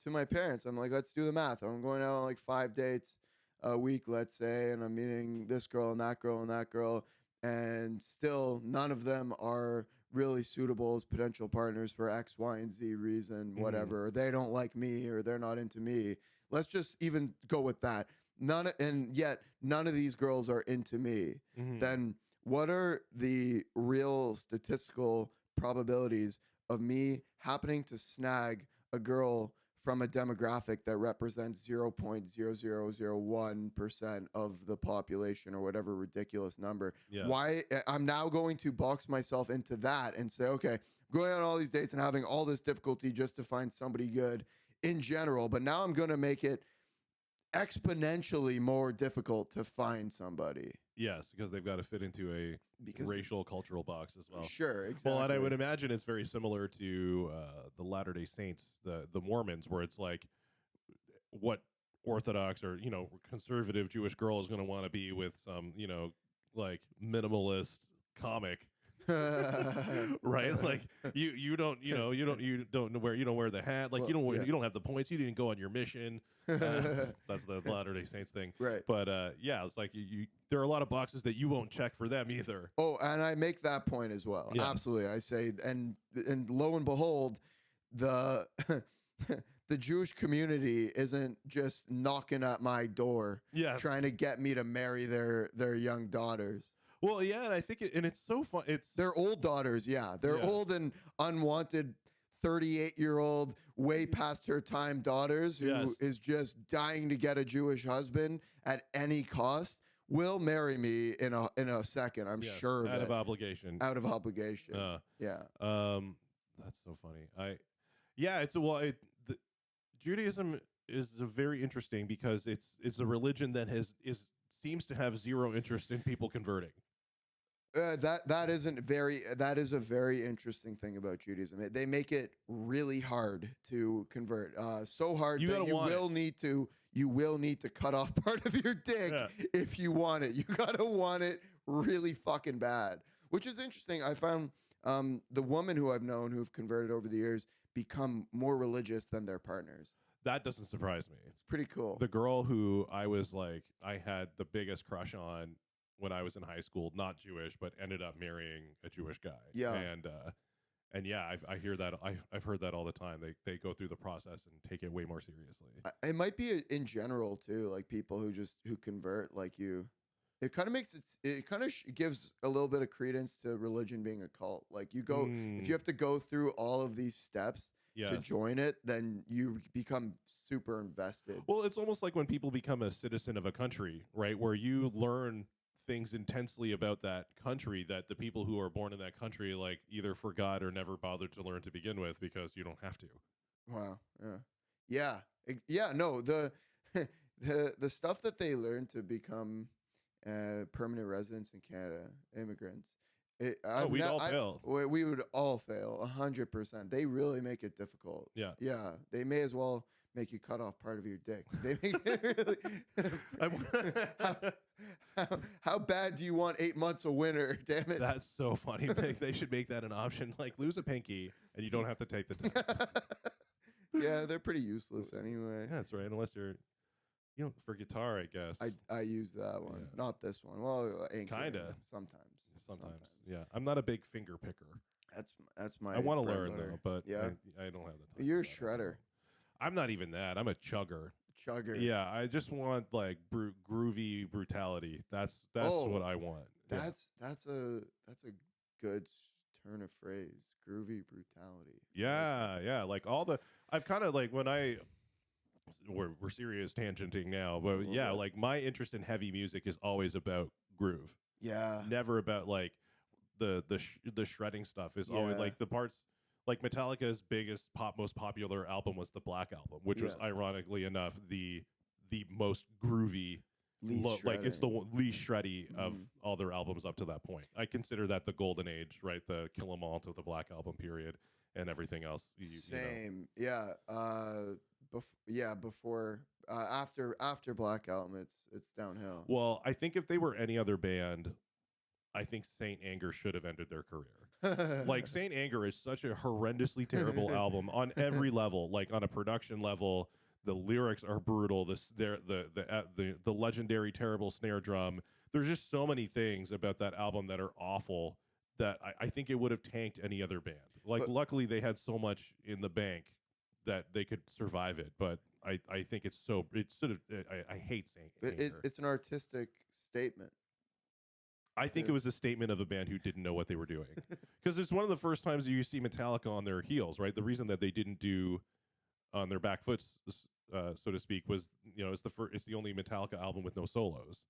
my parents, I'm like, let's do the math. I'm going out on like 5 dates a week, let's say, and I'm meeting this girl and that girl and that girl, and still none of them are really suitable as potential partners for X, Y, and Z reason, whatever. Or they don't like me or they're not into me. Let's just even go with that. Yet none of these girls are into me. Then what are the real statistical probabilities of me happening to snag a girl from a demographic that represents 0.0001% of the population or whatever ridiculous number? Yeah. Why I'm now going to box myself into that and say, okay, I'm going on all these dates and having all this difficulty just to find somebody good in general, but now I'm going to make it exponentially more difficult to find somebody. Yes, because they've got to fit into a racial cultural box as well. Sure, exactly. Well, and I would imagine it's very similar to the Latter-day Saints, the Mormons, where it's like what Orthodox or conservative Jewish girl is going to want to be with some like minimalist comic. Right, like you don't wear the hat, like you don't have the points, you didn't go on your mission. That's the Latter-day Saints thing, right? But it's like there are a lot of boxes that you won't check for them either. Oh, and I make that point as well. Yes. Absolutely, I say, and lo and behold, the the Jewish community isn't just knocking at my door, trying to get me to marry their young daughters. Well, yeah, and I think it's so fun. They're old daughters, yeah. They're old and unwanted 38-year-old, way past her time daughters who is just dying to get a Jewish husband at any cost. Will marry me in a second, I'm sure. Out of obligation. Out of obligation. Yeah. That's so funny. Judaism is very interesting because it's a religion that seems to have zero interest in people converting. That is a very interesting thing about Judaism. They make it really hard to convert. So hard that you will need to cut off part of your dick if you want it. You gotta want it really fucking bad. Which is interesting. I found the women who I've known who've converted over the years become more religious than their partners. That doesn't surprise me. It's pretty cool. The girl who I had the biggest crush on when I was in high school, not Jewish, but ended up marrying a Jewish guy. Yeah. And yeah, I hear that. I've heard that all the time. They go through the process and take it way more seriously. It might be in general too, like people who convert like you. It kind of makes it kind of gives a little bit of credence to religion being a cult. Like you go, if you have to go through all of these steps to join it, then you become super invested. Well, it's almost like when people become a citizen of a country, right? Where you learn things intensely about that country that the people who are born in that country like either forgot or never bothered to learn to begin with because you don't have to. Wow. Yeah. No, the stuff that they learn to become permanent residents in Canada, immigrants. We'd all fail. We would all fail 100%. They really make it difficult. Yeah. Yeah. They may as well make you cut off part of your dick. They make it really. How bad do you want 8 months of winter? Damn it. That's so funny. They should make that an option. Like lose a pinky and you don't have to take the test. Yeah, they're pretty useless anyway. Yeah, that's right. Unless you're, for guitar, I guess. I use that one, Yeah. not this one. Well, Kinda. Sometimes. Yeah. I'm not a big finger picker. That's my. I want to bread learn and butter. though, but Yeah. I don't have the time. You're a for that. shredder. I'm not even that. I'm a chugger. Chugger. Yeah, I just want like groovy brutality. That's Oh, what I want. Yeah. That's a good turn of phrase. Groovy brutality. Yeah. Like all the I've kind of like when we're serious tangenting now, but yeah, bit. like my interest in heavy music is always about groove. Yeah. Never about like the shredding stuff is always Yeah. like the parts like Metallica's biggest most popular album was the Black Album, which was Yeah. ironically enough the most groovy Least like it's the least shreddy of Mhm. all their albums up to that point. I consider that the golden age, right? The Kill 'Em All to the Black Album period and everything else. Same. Yeah. Before after Black Album, it's downhill. Well, I think if they were any other band, I think Saint Anger should have ended their career. Like Saint Anger is such a horrendously terrible album on every level, like on a production level. The lyrics are brutal. The legendary terrible snare drum. There's just so many things about that album that are awful that I think it would have tanked any other band. Like luckily they had so much in the bank that they could survive it. But I think it's sort of I hate Saint Anger. It's an artistic statement. I think it was a statement of a band who didn't know what they were doing. Because it's one of the first times you see Metallica on their heels, right? The reason that they didn't do on their back foot, so to speak, was it's the only Metallica album with no solos,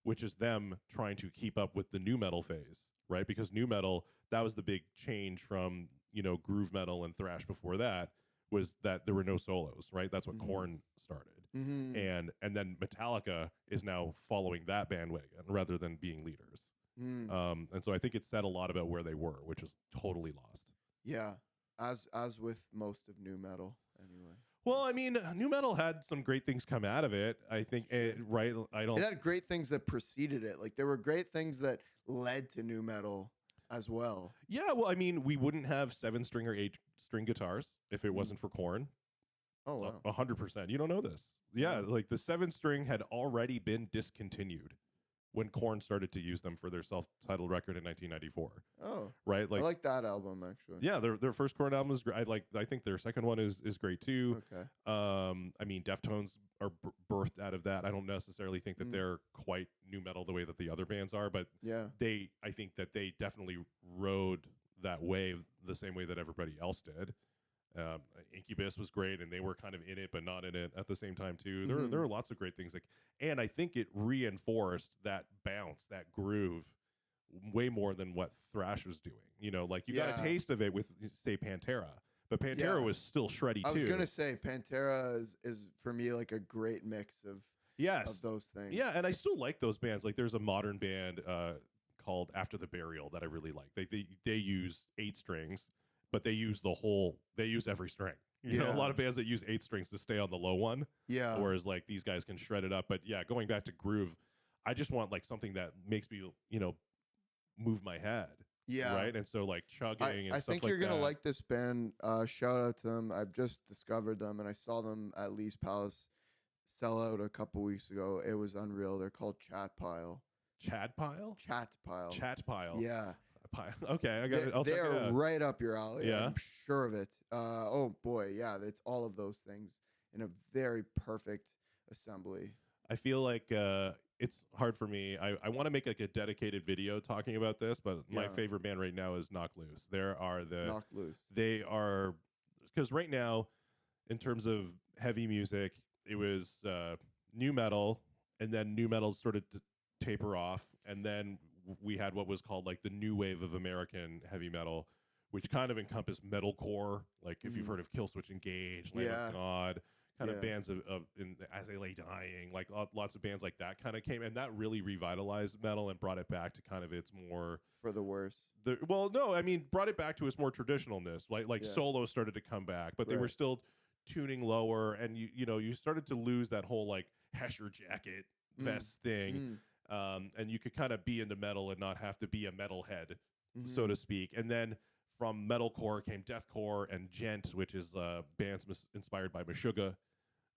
which is them trying to keep up with the new metal phase, right? Because new metal, that was the big change from groove metal and thrash before that, was that there were no solos, right? That's what Korn started. Mm-hmm. And then Metallica is now following that bandwagon rather than being leaders. And so I think it said a lot about where they were, which is totally lost. Yeah, as with most of new metal, anyway. Well, I mean, new metal had some great things come out of it. I think, right? It had great things that preceded it. Like there were great things that led to new metal as well. Yeah, well, I mean, we wouldn't have 7-string or 8-string guitars if it wasn't for Korn. Oh wow, 100%. You don't know this. Yeah, like the 7-string had already been discontinued when Korn started to use them for their self-titled record in 1994. Oh, right. Like I like that album actually. Yeah, their first Korn album is great. I think their second one is great too. Okay. I mean, Deftones are birthed out of that. I don't necessarily think that they're quite new metal the way that the other bands are, but yeah, I think that they definitely rode that wave the same way that everybody else did. Incubus was great, and they were kind of in it but not in it at the same time too. There are lots of great things, and I think it reinforced that bounce, that groove, way more than what thrash was doing. Like you got a taste of it with, say, Pantera, but Pantera was still shreddy too. I was gonna say Pantera is for me like a great mix of those things. Yeah, and I still like those bands. Like there's a modern band called After the Burial that I really like. They use 8 strings, but they use every string. You know, a lot of bands that use 8 strings to stay on the low one. Yeah. Whereas like these guys can shred it up. But yeah, going back to groove, I just want like something that makes me, move my head. Yeah. Right. And so like chugging and stuff like that. I think you're gonna like this band. Shout out to them. I've just discovered them and I saw them at Lee's Palace sell out a couple weeks ago. It was unreal. They're called Chat Pile. Chat Pile? Chat Pile. Chat Pile. Yeah. Okay, I got it. I'll check it They're out. right up your alley. Yeah? I'm sure of it. Oh boy, yeah, it's all of those things in a very perfect assembly. I feel like it's hard for me. I want to make like a dedicated video talking about this, but my favorite band right now is Knock Loose. Knock Loose. They are, because right now, in terms of heavy music, it was new metal, and then new metal started to taper off, And then we had what was called like the new wave of American heavy metal, which kind of encompassed metalcore, like if you've heard of Killswitch Engage, Lamb of God, kind of bands of As They Lay Dying, like lots of bands like that kind of came, and that really revitalized metal and brought it back to kind of its more for the worse. Well, no, I mean brought it back to its more traditionalness. Like solos started to come back, but they were still tuning lower, and you started to lose that whole like Hesher jacket vest thing, and you could kind of be into metal and not have to be a metalhead, so to speak. And then from metalcore came deathcore and gent, which is bands inspired by Meshuggah.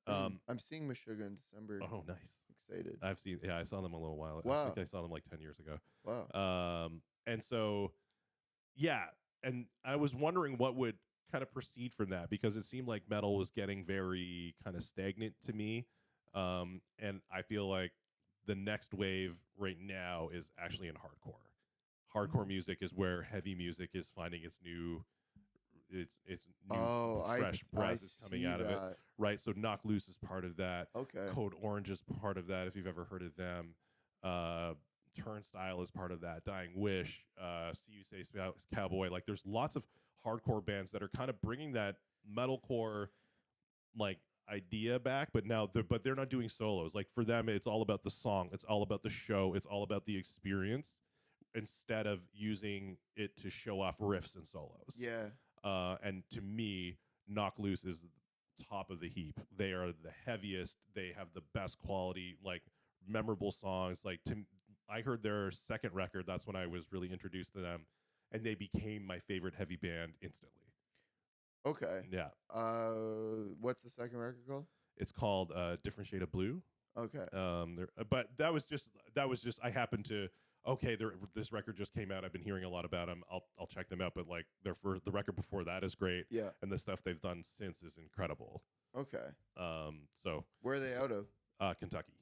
I'm seeing Meshuggah in December. Oh, nice! Excited. I saw them a little while. Wow. I think I saw them like 10 years ago. Wow. And so, yeah, and I was wondering what would kind of proceed from that, because it seemed like metal was getting very kind of stagnant to me, and I feel like the next wave right now is actually in hardcore. Hardcore music is where heavy music is finding its new fresh breath is coming out of it, right? So Knock Loose is part of that. Okay. Code Orange is part of that, if you've ever heard of them. Turnstile is part of that. Dying Wish, See You Say Cowboy. Like, there's lots of hardcore bands that are kind of bringing that metalcore like idea back, but now they're not doing solos. Like, for them, it's all about the song, it's all about the show, it's all about the experience, instead of using it to show off riffs and solos. Yeah. And to me, Knock Loose is top of the heap. They are the heaviest. They have the best quality, like memorable songs. Like, I heard their second record. That's when I was really introduced to them, and they became my favorite heavy band instantly. Okay. Yeah. What's the second record called? It's called Different Shade of Blue. Okay. But that was just I happened to. Okay, this record just came out. I've been hearing a lot about them. I'll check them out. But like the record before that is great. Yeah. And the stuff they've done since is incredible. Okay. So where are they out of? Kentucky.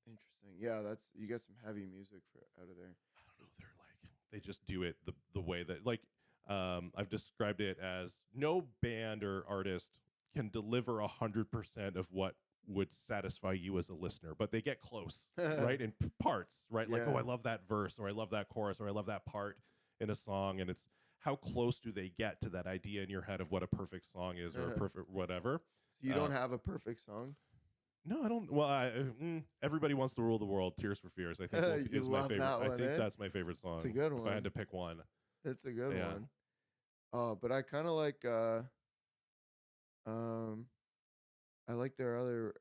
Interesting. Yeah, you get some heavy music out of there. I don't know. They're like, they just do it the way that, like, I've described it as no band or artist can deliver 100% of what would satisfy you as a listener, but they get close, right? In parts, right? Like, oh, I love that verse, or I love that chorus, or I love that part in a song. And it's how close do they get to that idea in your head of what a perfect song is, or a perfect whatever. So you don't have a perfect song? No, I don't. Well, Everybody Wants to Rule the World, Tears for Fears, I think is my favorite. That one, I think that's my favorite song. It's a good one. If I had to pick one. It's a good one. Oh, but I kind of like I like their other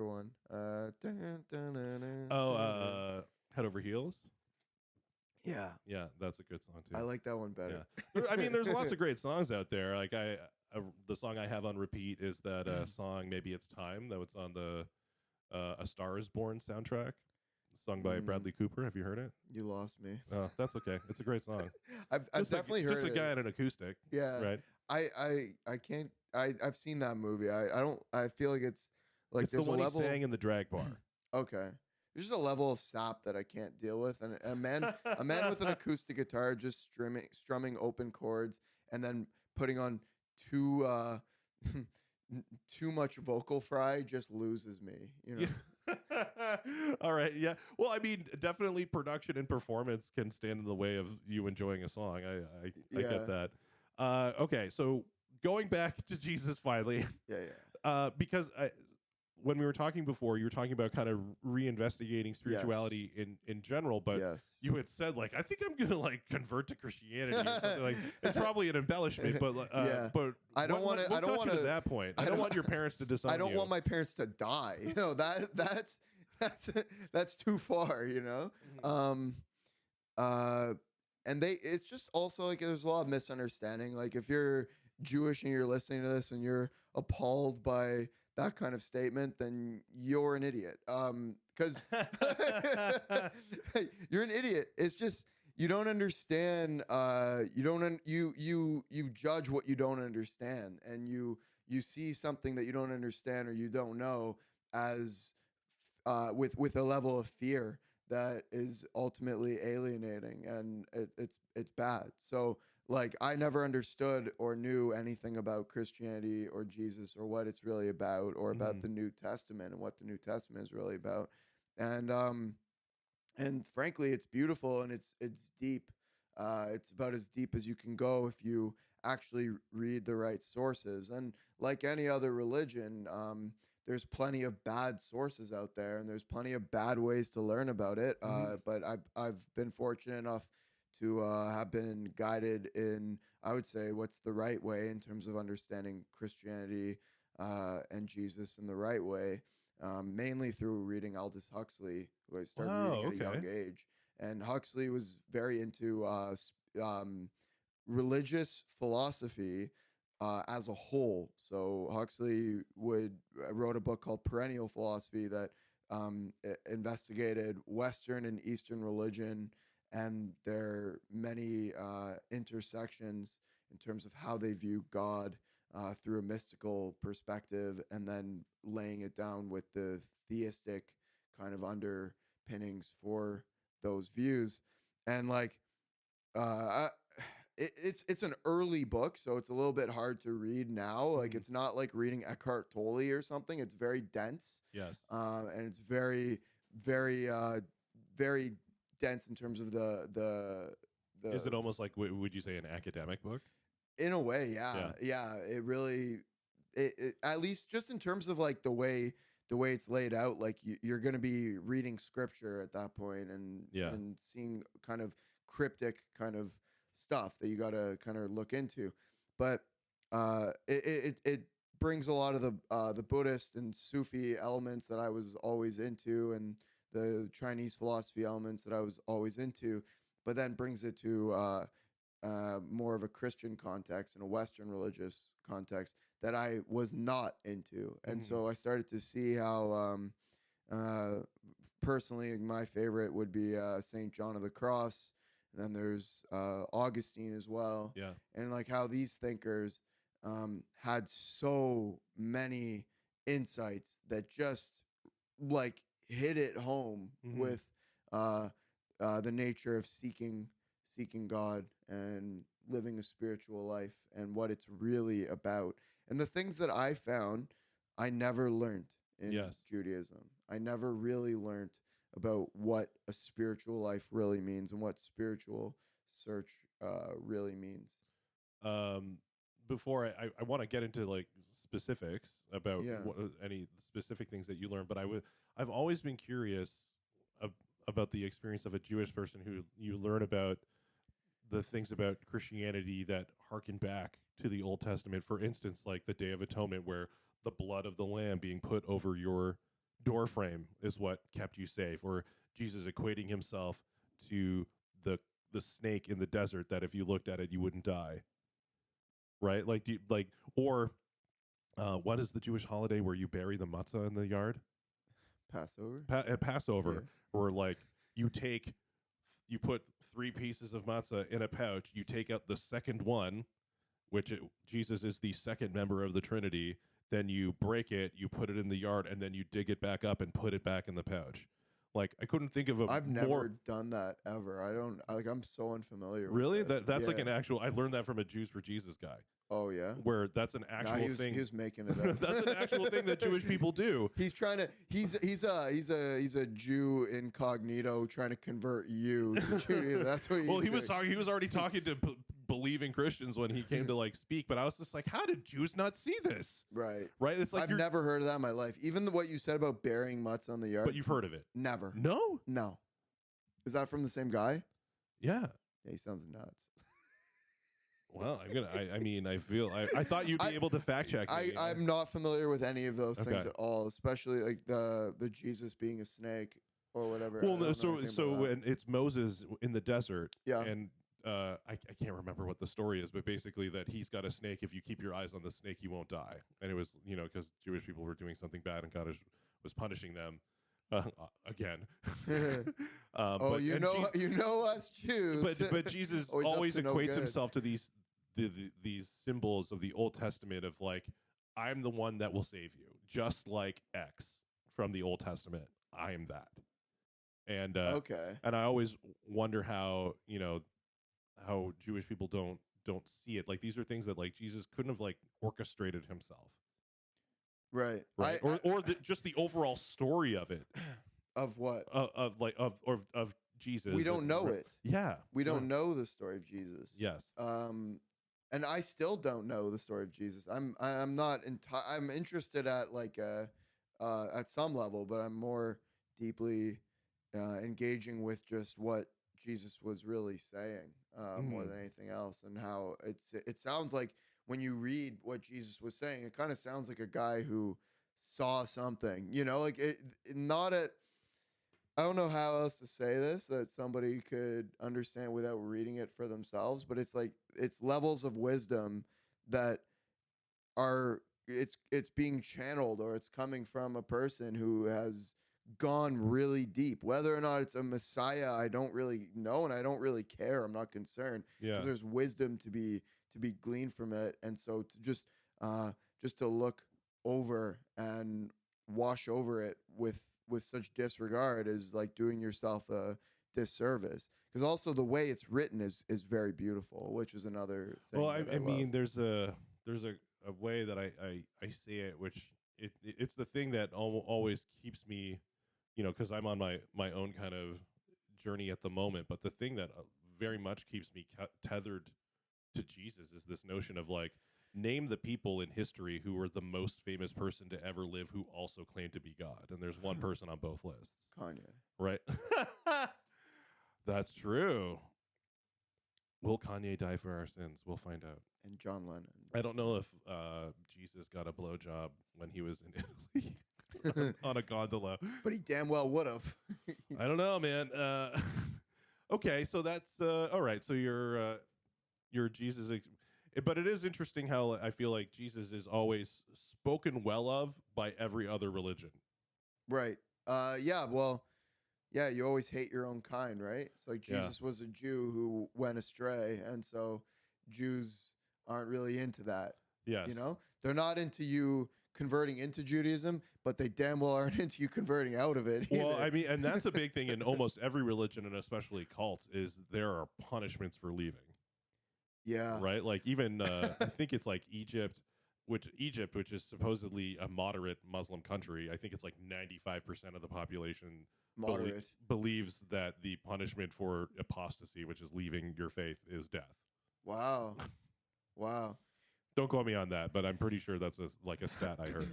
one. Head Over Heels. Yeah, that's a good song too. I like that one better. Yeah. I mean, there's lots of great songs out there. Like the song I have on repeat is that song "Maybe It's Time" that was on the A Star Is Born soundtrack, sung by Bradley Cooper. Have you heard it? You lost me. Oh, that's okay. It's a great song. I've definitely heard just a guy at an acoustic. Yeah, right. I can't. I've seen that movie. I don't. I feel like it's the one he sang in the drag bar. Okay. There's just a level of sap that I can't deal with, and a man with an acoustic guitar just strumming open chords and then putting on too much vocal fry just loses me. You know. All right. Yeah. Well, I mean, definitely production and performance can stand in the way of you enjoying a song. I get that. Okay. So going back to Jesus finally. Yeah. Because when we were talking before, you were talking about kind of reinvestigating spirituality in general, but you had said, like, I think I'm gonna like convert to Christianity or something. Like, it's probably an embellishment, but but I don't want to. I don't want to that point. I don't want your parents to disown you. I don't want my parents to die. You know, that's too far. You know, and it's just also like there's a lot of misunderstanding. Like, if you're Jewish and you're listening to this and you're appalled by that kind of statement, then you're an idiot. Because you're an idiot. It's just you don't understand. You judge what you don't understand, and you see something that you don't understand or you don't know as with a level of fear that is ultimately alienating, and it's bad. So, like, I never understood or knew anything about Christianity or Jesus or what it's really about, or about the New Testament and what the New Testament is really about. And and frankly, it's beautiful and it's deep. It's about as deep as you can go if you actually read the right sources. And like any other religion, there's plenty of bad sources out there, and there's plenty of bad ways to learn about it. But I've been fortunate enough to have been guided in, I would say, what's the right way in terms of understanding Christianity and Jesus in the right way, mainly through reading Aldous Huxley, who I started Wow. reading at a Okay. young age. And Huxley was very into religious philosophy as a whole. So Huxley would wrote a book called Perennial Philosophy that investigated Western and Eastern religion and their many intersections in terms of how they view God through a mystical perspective, and then laying it down with the theistic kind of underpinnings for those views. And like, I, it's an early book, so it's a little bit hard to read now. Like, it's not like reading Eckhart Tolle or something. It's very dense, Yes. and it's very, very, very dense in terms of the. Is it almost like would you say an academic book? In a way, Yeah. yeah. It really, at least just in terms of like the way it's laid out, like you're going to be reading scripture at that point, and Yeah. and seeing kind of cryptic kind of stuff that you got to kind of look into. But it brings a lot of the Buddhist and Sufi elements that I was always into, and the Chinese philosophy elements that I was always into, but then brings it to more of a Christian context and a Western religious context that I was not into. And so I started to see how, personally, my favorite would be St. John of the Cross. And then there's Augustine as well. Yeah. And like how these thinkers had so many insights that just like hit it home with the nature of seeking God and living a spiritual life and what it's really about. And the things that I found, I never learned in Yes. Judaism. I never really learned about what a spiritual life really means and what spiritual search really means. Before I want to get into like specifics about Yeah. any specific things that you learned, but I've always been curious about the experience of a Jewish person who you learn about the things about Christianity that harken back to the Old Testament. For instance, like the Day of Atonement, where the blood of the lamb being put over your door frame is what kept you safe, or Jesus equating himself to the snake in the desert, that if you looked at it you wouldn't die. Right? Like, or what is the Jewish holiday where you bury the matzah in the yard? Passover. Passover, Yeah. where like you put 3 pieces of matzah in a pouch, you take out the second one, which Jesus is the second member of the Trinity, then you break it, you put it in the yard, and then you dig it back up and put it back in the pouch. Like, I couldn't think of a I've more never done that ever. I don't like. I'm so unfamiliar. really with this. that's like Yeah. an actual. I learned that from a Jews for Jesus guy, Oh yeah. where that's an Nah, actual thing. he was making it up. That's an actual thing that Jewish people do. He's trying to. He's a Jew incognito trying to convert you to Judaism. That's what. Well, he's he was already talking to believing Christians when he came to like speak, but I was just like, how did Jews not see this? right. Right? It's like I've never heard of that in my life. Even what you said about burying mutts on the yard. but you've heard of it. Never. No? No. Is that from the same guy? Yeah. Yeah, he sounds nuts. Well, I mean, I feel I thought you'd be able to fact check me. I'm not familiar with any of those things Okay. at all, especially like the Jesus being a snake or whatever. Well, I no, don't know anything so about that. when it's Moses in the desert, Yeah. and I can't remember what the story is, but basically that he's got a snake. If you keep your eyes on the snake, you won't die. And it was, because Jewish people were doing something bad and God was punishing them again. Oh, you know us Jews. But Jesus Always up always to no equates good. himself to these symbols of the Old Testament of like, I'm the one that will save you, just like X from the Old Testament. I am that. And Okay. and I always wonder how how Jewish people don't see it. Like, these are things that like Jesus couldn't have like orchestrated himself, Right. right? Just the overall story of it. Of what? Of Jesus. We don't know it. Yeah. We Yeah. don't know the story of Jesus. Yes. And I still don't know the story of Jesus. I'm not I'm interested at like at some level, but I'm more deeply engaging with just what Jesus was really saying more than anything else, and how it sounds like when you read what Jesus was saying, it kind of sounds like a guy who saw something, like not at. I don't know how else to say this that somebody could understand without reading it for themselves, but it's like it's levels of wisdom that are it's being channeled, or it's coming from a person who has gone really deep. Whether or not it's a messiah, I don't really know, and I don't really care. I'm not concerned, Yeah. because there's wisdom to be gleaned from it. And so to just to look over and wash over it with such disregard is like doing yourself a disservice, because also the way it's written is very beautiful, which is another thing. Well, that I mean, love. there's a way that I say it, which it's the thing that always keeps me, because I'm on my own kind of journey at the moment. But the thing that very much keeps me tethered to Jesus is this notion of like, name the people in history who were the most famous person to ever live who also claimed to be God, and there's one person on both lists. Kanye. Right? That's true. Will Kanye die for our sins? We'll find out. And John Lennon. I don't know if Jesus got a blowjob when he was in Italy on a gondola, But he damn well would have. I don't know, man. Okay, so that's all right. So your Jesus, but it is interesting how I feel like Jesus is always spoken well of by every other religion. Right. Yeah. Well. Yeah. You always hate your own kind, right? It's like Jesus was a Jew who went astray, and so Jews aren't really into that. Yes. They're not into you converting into Judaism, but they damn well aren't into you converting out of it. Well, either. I mean, and that's a big thing in almost every religion, and especially cults, is there are punishments for leaving. Yeah. Right. Like even I think it's like Egypt, which is supposedly a moderate Muslim country. I think it's like 95% of the population Moderate. believes that the punishment for apostasy, which is leaving your faith, is death. Wow. Wow. Don't quote me on that, but I'm pretty sure that's like a stat I heard.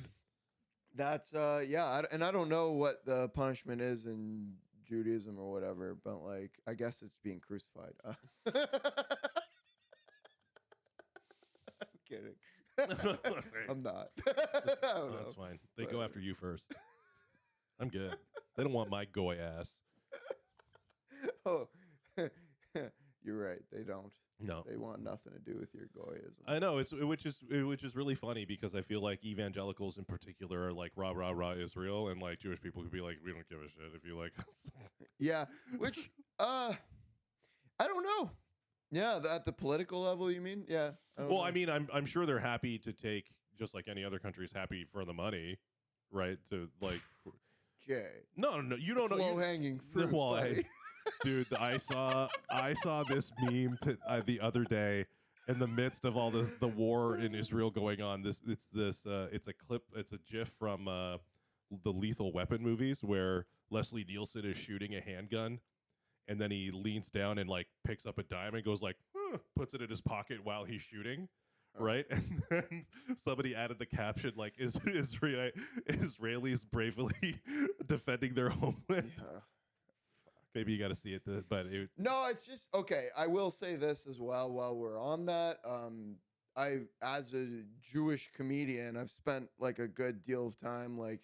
That's yeah, and I don't know what the punishment is in Judaism or whatever, but like I guess it's being crucified. I'm kidding. I'm not. I don't That's know. fine. They go after you first. I'm good. They don't want my goy ass. Oh, you're right. They don't. No, They want nothing to do with your goyism. I know which is really funny, because I feel like evangelicals in particular are like rah rah rah Israel, and like Jewish people could be like, we don't give a shit if you like us. Yeah, which I don't know. Yeah, at the political level, you mean? Yeah. Well, I mean, I'm sure they're happy to take, just like any other country's happy for the money, right? To like, Jay. no, you don't know. Low hanging fruit. Well, buddy. dude, I saw this meme the other day in the midst of all the war in Israel going on. It's a clip, it's a GIF from the Lethal Weapon movies where Leslie Nielsen is shooting a handgun, and then he leans down and like picks up a dime and goes like, puts it in his pocket while he's shooting. Right, and then somebody added the caption like, "Is Israelis bravely defending their homeland?" Yeah. Maybe you got to see it, but No, it's just okay. I will say this as well while we're on that. I, as a Jewish comedian, I've spent like a good deal of time like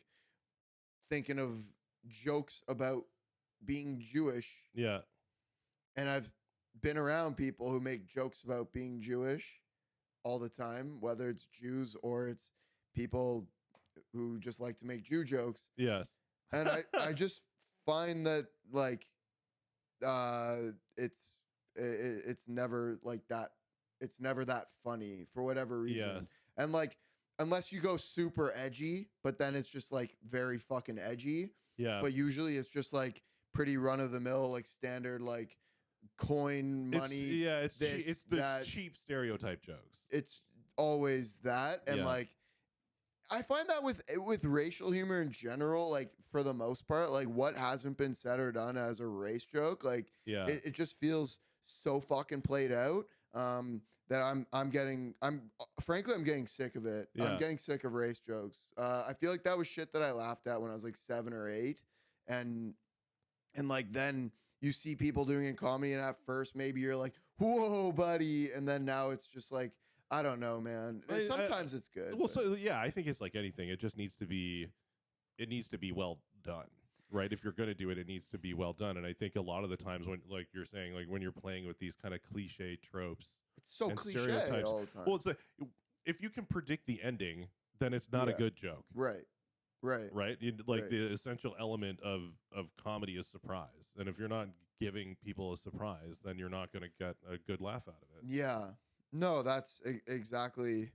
thinking of jokes about being Jewish. Yeah. And I've been around people who make jokes about being Jewish all the time, whether it's Jews or it's people who just like to make Jew jokes. Yes. And I just find that like it's never like that. It's never that funny for whatever reason. Yes. And like unless you go super edgy, but then it's just like very fucking edgy. Yeah. But usually it's just like pretty run of the mill, like standard like coin money. It's the cheap stereotype jokes. It's always that. And like I find that with racial humor in general, like for the most part, like what hasn't been said or done as a race joke, like Yeah. it just feels so fucking played out. That I'm frankly I'm getting sick of it. I'm Yeah. getting sick of race jokes. I feel like that was shit that I laughed at when I was like 7 or 8, and like then you see people doing it in comedy, and at first maybe you're like, whoa, buddy, and then now it's just like, I don't know, man. Sometimes it's good. Well, but- so yeah, I think it's like anything. It just needs to be, it needs to be well done, right? If you're going to do it, it needs to be well done. And I think a lot of the times when, like you're saying, like when you're playing with these kind of cliche tropes, It's so and cliche stereotypes. all the time. Well, it's like if you can predict the ending, then it's not a Yeah. good joke, right. right? Like Right. the essential element of comedy is surprise, and if you're not giving people a surprise, then you're not going to get a good laugh out of it. Yeah. No, that's exactly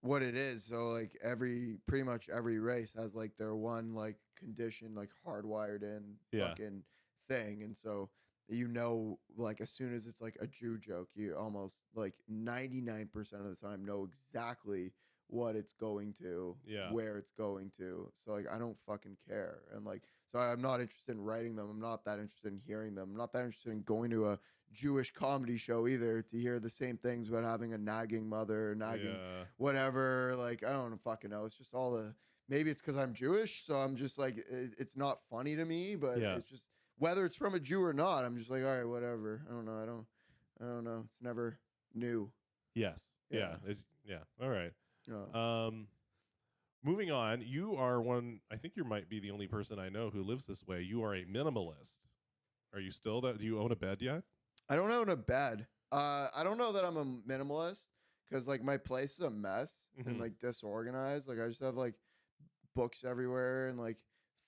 what it is. So like pretty much every race has like their one like condition like hardwired in Yeah. fucking thing. And so like as soon as it's like a Jew joke, you almost like 99% of the time know exactly what it's going to, Yeah. where it's going to. So like I don't fucking care. And like so I'm not interested in writing them. I'm not that interested in hearing them. I'm not that interested in going to a Jewish comedy show either to hear the same things about having a nagging mother, nagging Yeah. whatever. Like I don't fucking know. It's just all the maybe it's because I'm Jewish, so I'm just like it's not funny to me. But Yeah. it's just whether it's from a Jew or not, I'm just like, all right, whatever. I don't know. I don't know. It's never new. Yes. Yeah. Yeah. Yeah. All right. Yeah. Moving on, you are one. I think you might be the only person I know who lives this way. You are a minimalist. Are you still that? Do you own a bed yet? I don't own a bed. I don't know that I'm a minimalist because like my place is a mess and Mhm. like disorganized. Like I just have like books everywhere and like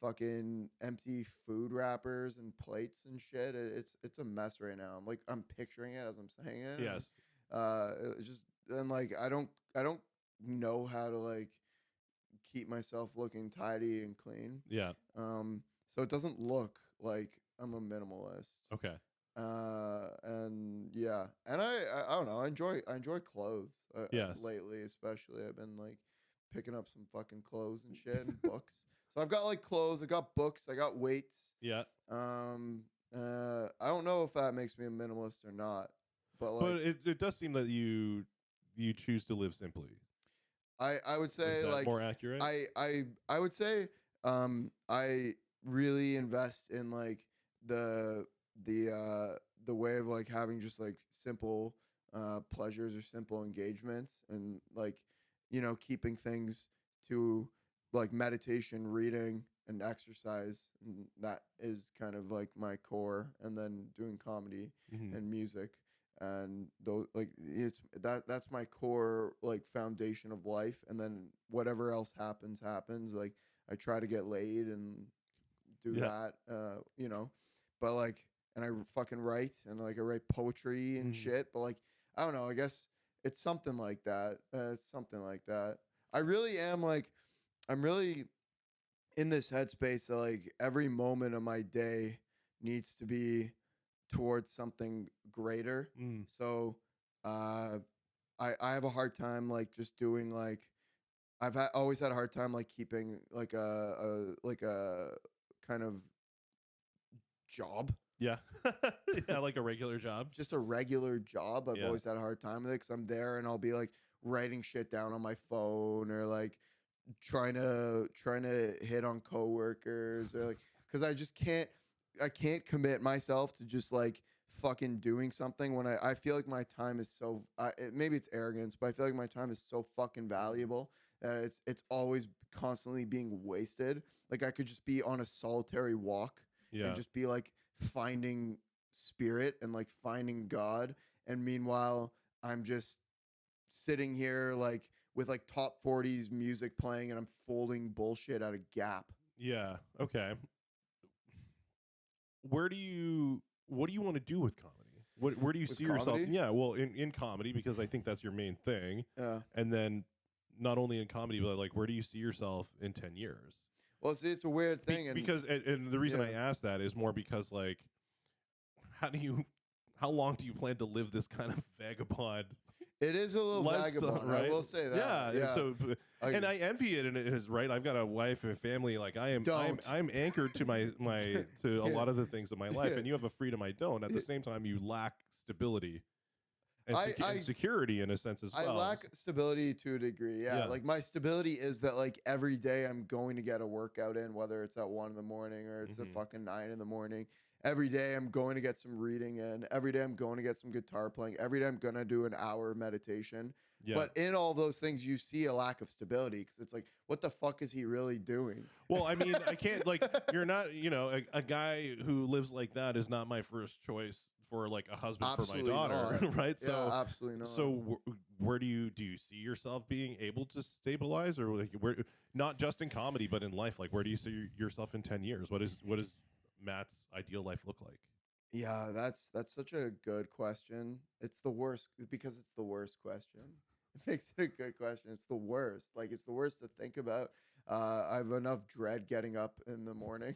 fucking empty food wrappers and plates and shit. It's a mess right now. I'm picturing it as I'm saying it. Yes. It's just and like I don't know how to like keep myself looking tidy and clean. Yeah. So it doesn't look like I'm a minimalist. Okay. And yeah, and I don't know. I enjoy clothes. Yes. Lately, especially, I've been like picking up some fucking clothes and shit and books. So I've got like clothes. I got books. I got weights. Yeah. I don't know if that makes me a minimalist or not, but like, But it does seem that you choose to live simply. I would say Is that like more accurate? I would say I really invest in like the way of like having just like simple pleasures or simple engagements and like keeping things to like meditation, reading, and exercise, and that is kind of like my core, and then doing comedy Mhm. and music, and those like that's my core like foundation of life, and then whatever else happens. Like I try to get laid and do Yeah. that, but like, and I fucking write, and like I write poetry and Mhm. shit, but like I don't know, I guess it's something like that. It's something like that. I really am like I'm really in this headspace that like every moment of my day needs to be towards something greater. Mm. So uh I have a hard time like just doing like always had a hard time like keeping like a kind of job, Yeah. Yeah, like a regular job. just a regular job. I've Yeah. always had a hard time with it because I'm there and I'll be like writing shit down on my phone or like trying to hit on coworkers or like because I can't commit myself to just like fucking doing something when I feel like my time is so maybe it's arrogance, but I feel like my time is so fucking valuable that it's always constantly being wasted. Like I could just be on a solitary walk Yeah. and just be like finding spirit and like finding God, and meanwhile I'm just sitting here like with like top 40s music playing and I'm folding bullshit at a Gap. Yeah. Okay. What do you want to do with comedy? Where do you With see yourself? comedy? Yeah, well, in comedy, because I think that's your main thing. Yeah. And then not only in comedy, but like where do you see yourself in 10 years? Well, see, it's a weird thing, and Because and the reason Yeah. I ask that is more because like how long do you plan to live this kind of vagabond It is a little vagabond. right? I will say that. Yeah, and Yeah. so and I envy it, and it is right. I've got a wife and a family. Like I'm anchored to my to a Yeah. lot of the things in my life, Yeah. and you have a freedom I don't. At the same time, you lack stability and, I security in a sense as well. I lack stability to a degree. Yeah. Yeah. Like my stability is that like every day I'm going to get a workout in, whether it's at 1 a.m. or it's a fucking 9 a.m. Every day I'm going to get some reading in. Every day I'm going to get some guitar playing. Every day I'm going to do an hour of meditation. Yeah. But in all those things, you see a lack of stability because it's like, what the fuck is he really doing? Well, I mean, I can't like you're not, a guy who lives like that is not my first choice for like a husband Absolutely for my daughter, not. right? So Yeah, absolutely not. so where do you see yourself being able to stabilize, or like where, not just in comedy but in life? Like where do you see yourself in 10 years? What is Matt's ideal life look like? Yeah, that's such a good question. It's the worst because it's the worst question. It makes it a good question. It's the worst. Like it's the worst to think about. I have enough dread getting up in the morning.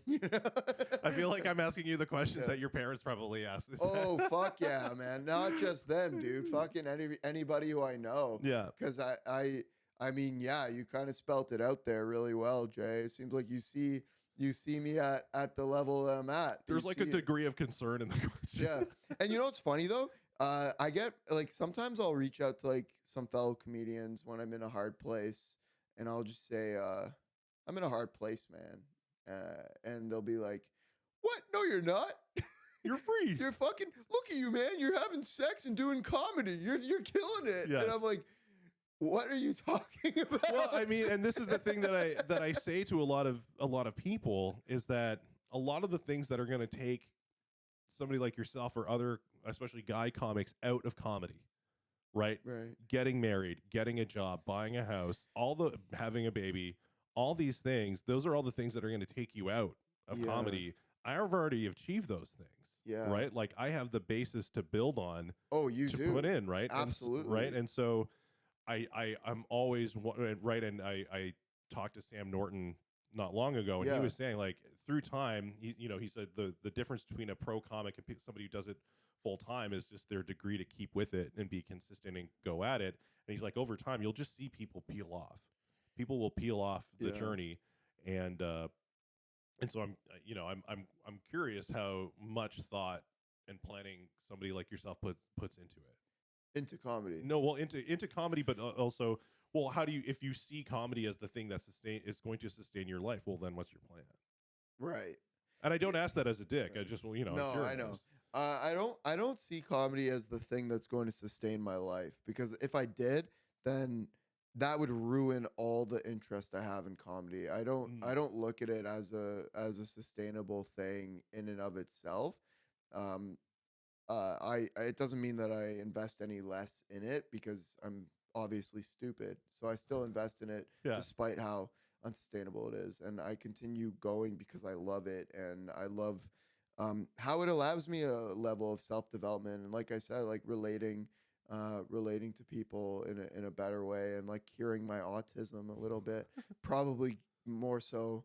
I feel like I'm asking you the questions Yeah. that your parents probably asked. Oh fuck yeah, man! Not just them, dude. Fucking anybody who I know. Yeah. Because I mean, yeah, you kind of spelt it out there really well, Jay. It seems like you see me at the level that I'm at. There's You like a see it. degree of concern in the question. Yeah. And you know what's funny though? I get like sometimes I'll reach out to like some fellow comedians when I'm in a hard place and I'll just say, I'm in a hard place, man. And they'll be like, what? No, you're not. You're free. You're fucking look at you, man. You're having sex and doing comedy. You're killing it. Yes. And I'm like, what are you talking about? Well, I mean, and this is the thing that I say to a lot of people is that a lot of the things that are going to take somebody like yourself or other, especially guy comics, out of comedy, right? Right. Getting married, getting a job, buying a house, having a baby, all these things, those are all the things that are going to take you out of Yeah. comedy. I have already achieved those things. Yeah. Right. Like I have the basis to build on Oh, you to do. put in. Right. Absolutely. Right. And so I'm always right. And I talked to Sam Norton not long ago, and Yeah. he was saying like through time, he said the difference between a pro comic and somebody who does it full time is just their degree to keep with it and be consistent and go at it. And he's like, over time, you'll just see people peel off. People will peel off the Yeah. journey, and so I'm curious how much thought and planning somebody like yourself puts into it. Into comedy. No, well, into comedy, but also, well, how do you, if you see comedy as the thing that is going to sustain your life, well, then what's your plan? Right. And I don't ask that as a dick. I just, I'm No, I know. curious. I don't see comedy as the thing that's going to sustain my life because if I did, then that would ruin all the interest I have in comedy. I don't look at it as a sustainable thing in and of itself. It doesn't mean that I invest any less in it because I'm obviously stupid. So I still invest in it Yeah. despite how unsustainable it is, and I continue going because I love it and I love how it allows me a level of self-development and like I said, like relating to people in a better way and like curing my autism a little bit, probably more so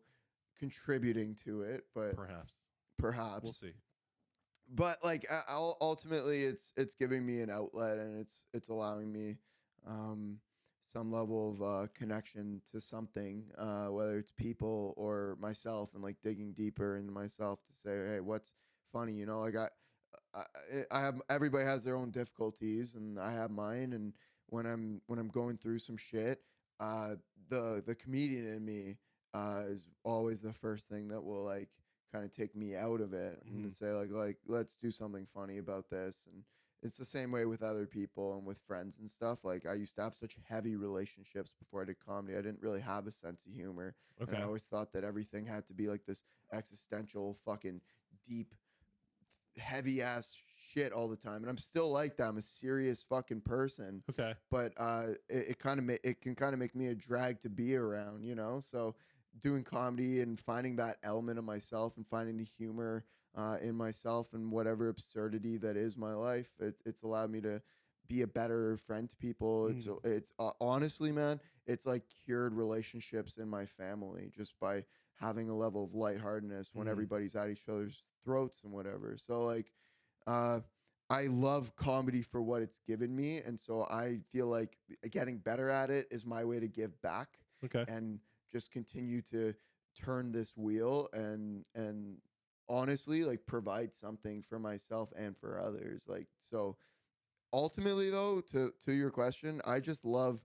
contributing to it, but perhaps We'll see. but like ultimately it's giving me an outlet and it's allowing me some level of connection to something, whether it's people or myself, and like digging deeper into myself to say, hey, what's funny, like I have, everybody has their own difficulties and I have mine, and when I'm going through some shit, the comedian in me is always the first thing that will like kind of take me out of it and say like let's do something funny about this. And it's the same way with other people and with friends and stuff. Like I used to have such heavy relationships before I did comedy. I didn't really have a sense of humor. Okay. And I always thought that everything had to be like this existential fucking deep heavy ass shit all the time. And I'm still like that. I'm a serious fucking person. Okay. But it can kind of make me a drag to be around, So doing comedy and finding that element of myself and finding the humor in myself and whatever absurdity that is my life, it's allowed me to be a better friend to people. It's honestly, man, it's like cured relationships in my family just by having a level of lightheartedness when everybody's at each other's throats and whatever. So like, I love comedy for what it's given me, and so I feel like getting better at it is my way to give back Okay. and just continue to turn this wheel and honestly like provide something for myself and for others. Like so ultimately though, to your question, I just love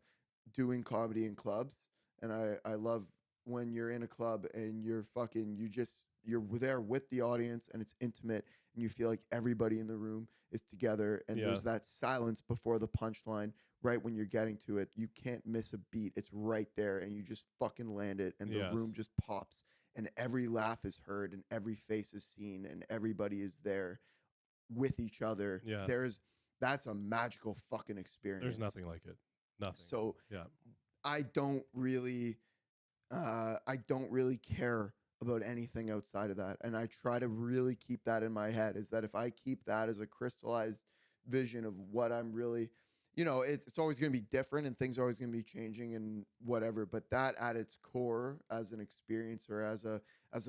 doing comedy in clubs, and I love when you're in a club and you're there with the audience and it's intimate and you feel like everybody in the room is together and Yeah. there's that silence before the punchline right when you're getting to it. You can't miss a beat. It's right there and you just fucking land it and the Yes. room just pops and every laugh is heard and every face is seen and everybody is there with each other. Yeah. That's a magical fucking experience. There's nothing like it. Nothing. So Yeah. I don't really care about anything outside of that. And I try to really keep that in my head, is that if I keep that as a crystallized vision of what I'm really, it's always going to be different and things are always going to be changing and whatever. But that at its core as an experience or as a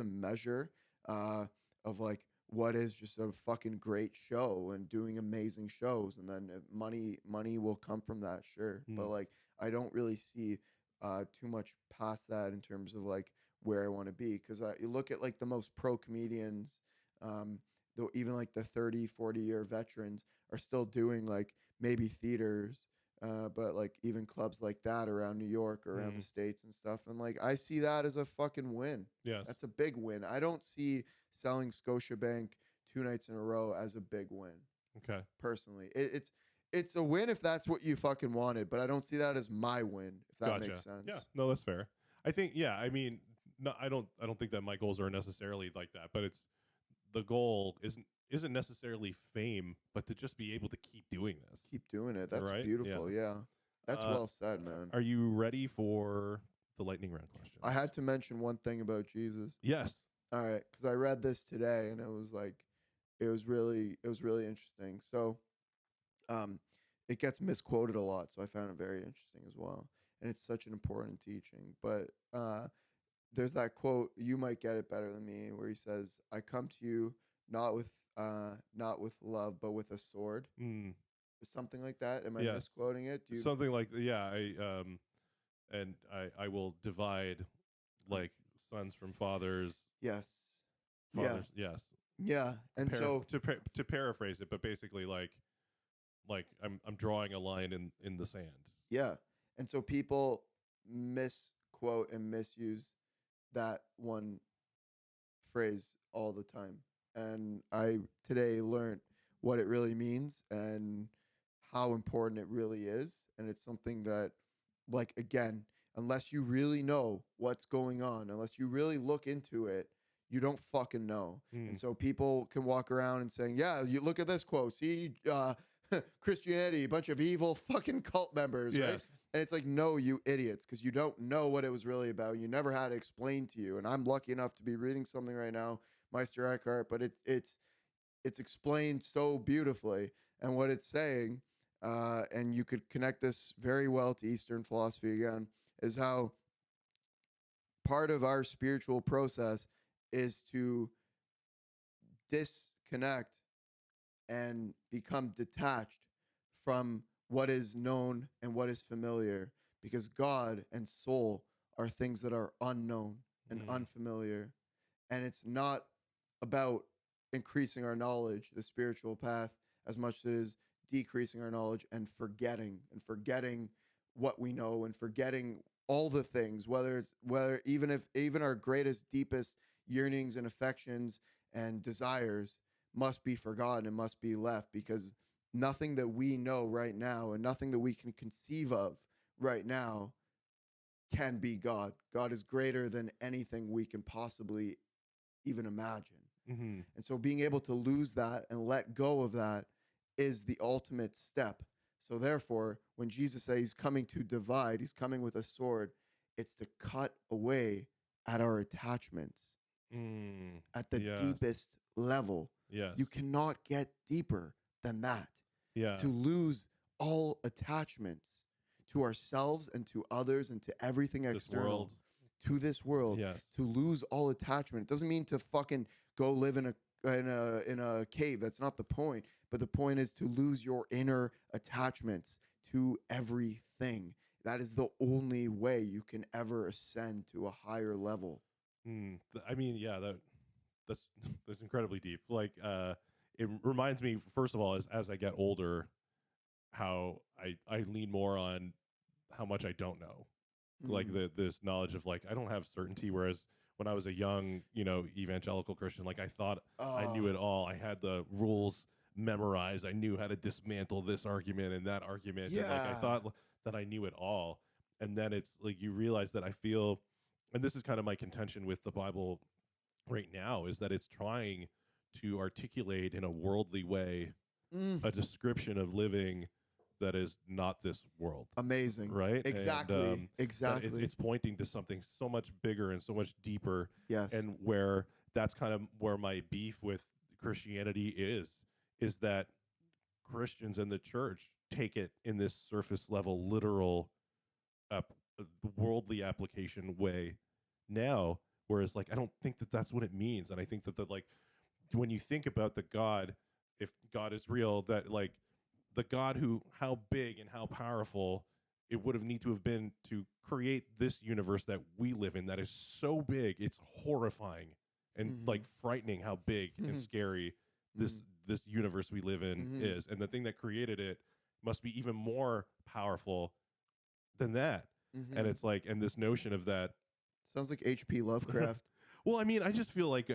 measure of like what is just a fucking great show and doing amazing shows. And then money will come from that. Sure. But like, I don't really see too much past that in terms of like where I want to be. Because you look at like the most pro comedians, though even like the 30, 40-year veterans are still doing like maybe theaters, but like even clubs like that around New York or around the States and stuff. And like I see that as a fucking win. Yes. That's a big win. I don't see selling Scotiabank 2 nights in a row as a big win. Okay. Personally, it's a win if that's what you fucking wanted, but I don't see that as my win, if that Gotcha. makes sense. Yeah. No, that's fair. I think. Yeah. I mean, no, I don't think that my goals are necessarily like that. But it's the goal isn't necessarily fame, but to just be able to keep doing this. Keep doing it. That's right? beautiful. Yeah. That's well said, man. Are you ready for the lightning round questions? I had to mention one thing about Jesus. Yes. All right, because I read this today and it was really interesting. So, it gets misquoted a lot, so I found it very interesting as well. And it's such an important teaching. But there's that quote, you might get it better than me, where he says, "I come to you not with love, but with a sword." Something like that. Am I misquoting it? Something like I will divide like sons from fathers. Yes. Fathers. Yeah. Yes. Yeah. And so to paraphrase it, but basically like I'm drawing a line in the sand. Yeah. And so people misquote and misuse that one phrase all the time. And I today learned what it really means and how important it really is. And it's something that, like, again, unless you really know what's going on, unless you really look into it, you don't fucking know. And so people can walk around and saying, yeah, you look at this quote, see, Christianity, a bunch of evil fucking cult members, yes. right? And it's like, no, you idiots, because you don't know what it was really about. You never had it explained to you. And I'm lucky enough to be reading something right now, Meister Eckhart, but it's explained so beautifully. And what it's saying, and you could connect this very well to Eastern philosophy again, is how part of our spiritual process is to disconnect and become detached from what is known and what is familiar, because God and soul are things that are unknown and unfamiliar. And it's not about increasing our knowledge, the spiritual path, as much as it is decreasing our knowledge and forgetting what we know and forgetting all the things, whether even our greatest, deepest yearnings and affections and desires must be forgotten and must be left, because nothing that we know right now and nothing that we can conceive of right now can be God. God is greater than anything we can possibly even imagine. And so being able to lose that and let go of that is the ultimate step. So therefore, when Jesus says he's coming to divide, he's coming with a sword, it's to cut away at our attachments at the deepest level. Yes. You cannot get deeper than that. Yeah. To lose all attachments to ourselves and to others and to everything external, to this world. Yes. To lose all attachment. It doesn't mean to fucking go live in a cave. That's not the point. But the point is to lose your inner attachments to everything. That is the only way you can ever ascend to a higher level. I mean, yeah, that's that's incredibly deep. Like, it reminds me, first of all, as I get older, how I lean more on how much I don't know, like this knowledge of like I don't have certainty. Whereas when I was a young, evangelical Christian, like I thought I knew it all. I had the rules memorized. I knew how to dismantle this argument and that argument, and like I thought that I knew it all. And then it's like you realize that I feel, and this is kind of my contention with the Bible right now, is that it's trying to articulate in a worldly way a description of living that is not this world. Amazing. Right? Exactly. And, exactly. It's pointing to something so much bigger and so much deeper. Yes. And where that's kind of where my beef with Christianity is that Christians and the church take it in this surface level, literal, worldly application way now. Whereas, like, I don't think that that's what it means. And I think that like, when you think about the God, if God is real, that like the God who, how big and how powerful it would have need to have been to create this universe that we live in, that is so big, it's horrifying and like frightening how big and scary this universe we live in is. And the thing that created it must be even more powerful than that. And it's like, and this notion of that sounds like H.P. Lovecraft. Well, I mean, I just feel like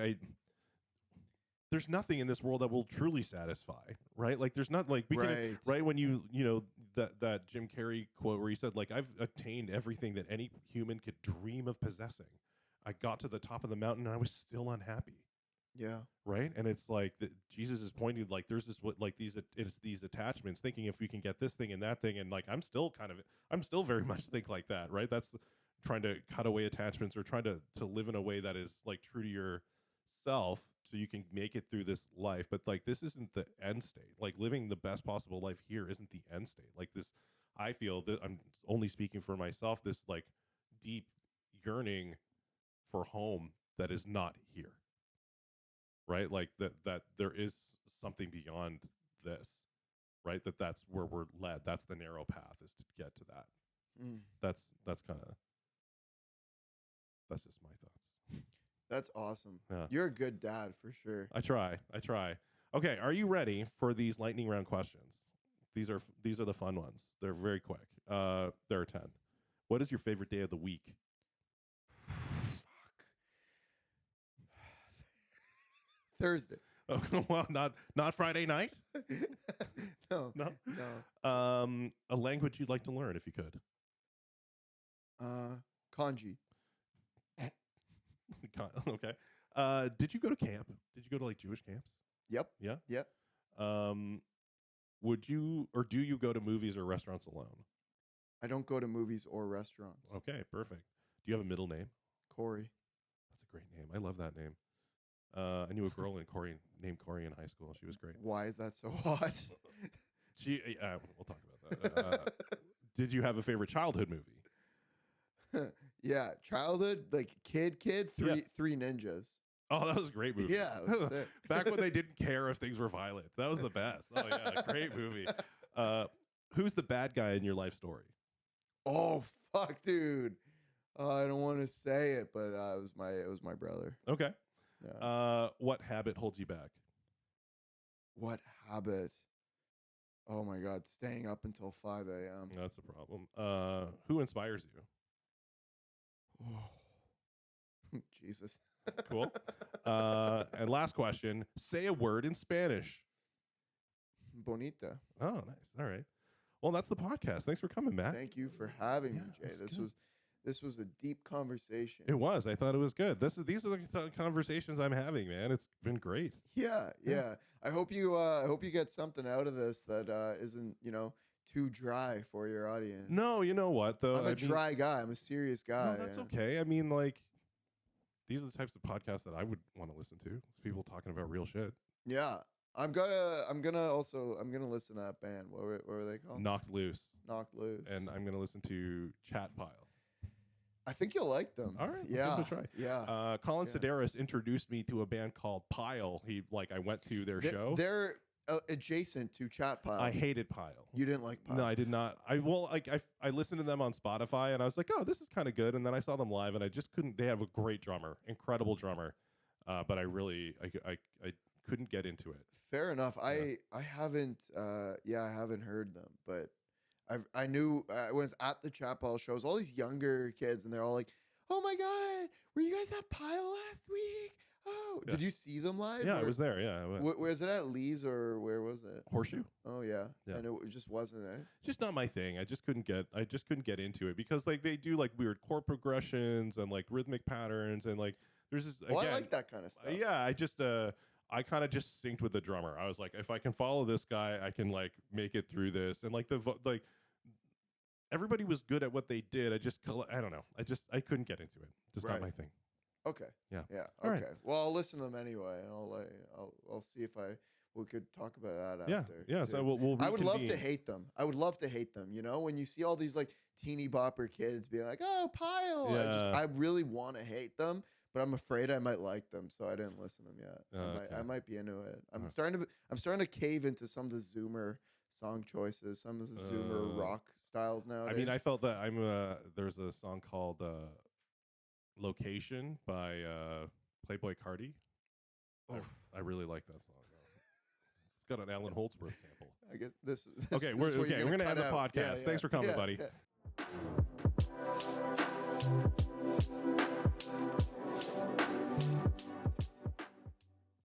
there's nothing in this world that will truly satisfy, right? Like there's not like right when you know that Jim Carrey quote where he said like I've attained everything that any human could dream of possessing. I got to the top of the mountain and I was still unhappy. Yeah. Right. And it's like Jesus is pointing like there's this it's these attachments, thinking if we can get this thing and that thing, and like I'm still very much think like that, right? That's trying to cut away attachments or trying to live in a way that is like true to yourself so you can make it through this life. But like this isn't the end state. Like living the best possible life here isn't the end state. Like this, I feel that I'm only speaking for myself, this like deep yearning for home that is not here. Right? Like that there is something beyond this, right? That's where we're led. That's the narrow path, is to get to that. That's just my thoughts. That's awesome. Yeah. You're a good dad for sure. I try. Okay, are you ready for these lightning round questions? These are the fun ones. They're very quick. There are 10. What is your favorite day of the week? Thursday. Oh, well, not Friday night? No. A language you'd like to learn if you could? Kanji. Okay. Did you go to camp? Did you go to like Jewish camps? Yep. Yeah? Yep. Would you, or do you go to movies or restaurants alone? I don't go to movies or restaurants. Okay, perfect. Do you have a middle name? Corey. That's a great name. I love that name. I knew a girl named Corey in high school. She was great. Why is that so hot? We'll talk about that. Did you have a favorite childhood movie? Yeah, childhood, like kid, Three Ninjas. Oh, that was a great movie. Yeah, that was sick. Back when they didn't care if things were violent. That was the best. Oh yeah, great movie. Who's the bad guy in your life story? Oh fuck, dude. I don't want to say it, but it was my brother. Okay. Yeah. What habit holds you back? What habit? Oh my God, staying up until 5 a.m. That's a problem. Who inspires you? Oh, Jesus. Cool. And last question. Say a word in Spanish. Bonita. Oh, nice. All right. Well, that's the podcast. Thanks for coming, Matt. Thank you for having me, Jay. This was a deep conversation. It was. I thought it was good. These are the conversations I'm having, man. It's been great. Yeah. I hope you get something out of this that isn't, too dry for your audience. No, you know what though? I'm a dry guy. I'm a serious guy. No, that's okay. I mean, like, these are the types of podcasts that I would want to listen to. It's people talking about real shit. Yeah. I'm gonna listen to that band. What were they called? Knocked Loose. And I'm gonna listen to Chat Pile. I think you'll like them. All right. Yeah. Give it a try. Yeah. Colin Sedaris introduced me to a band called Pile. I went to their show. adjacent to Chat Pile. I hated Pile. You didn't like Pile? No, I did not. I listened to them on Spotify and I was like, oh, this is kind of good. And then I saw them live and I just couldn't. They have a great drummer, incredible drummer, but I couldn't get into it. Fair enough. Yeah. I haven't I haven't heard them, but I knew I was at the Chat Pile shows. All these younger kids, and they're all like, "Oh my god, were you guys at Pile last week? Oh, Yeah. did you see them live? Yeah, I or- was there. Yeah, I went. Where is it at? Lee's or where was it? Horseshoe. Oh yeah, Yeah. and it just wasn't it. Just not my thing. I just couldn't get into it because like they do like weird chord progressions and like rhythmic patterns and like there's this Well, again. I like that kind of stuff. Yeah, I kind of just synced with the drummer. I was like, if I can follow this guy, I can like make it through this. And like like everybody was good at what they did. I don't know. I couldn't get into it. Just not Right. my thing. Okay. Yeah. Yeah. All Okay. right. Well, I'll listen to them anyway, and I'll see if we could talk about that Yeah. after. Yeah. too. So we'll I would love to reconvene. hate them. I would love to hate them. You know, when you see all these like teeny bopper kids being like, "Oh, Pile," Yeah. I really want to hate them, but I'm afraid I might like them, so I didn't listen to them yet. Okay. I might be into it. I'm Uh-huh. starting to cave into some of the Zoomer song choices, some of the Zoomer rock styles now. I mean, I felt that there's a song called Location by Playboy Cardi. I really like that song. It's got an Alan Holdsworth sample. I guess this. Okay, this is what we're you're gonna cut end the out. podcast. Thanks for coming, buddy. Yeah.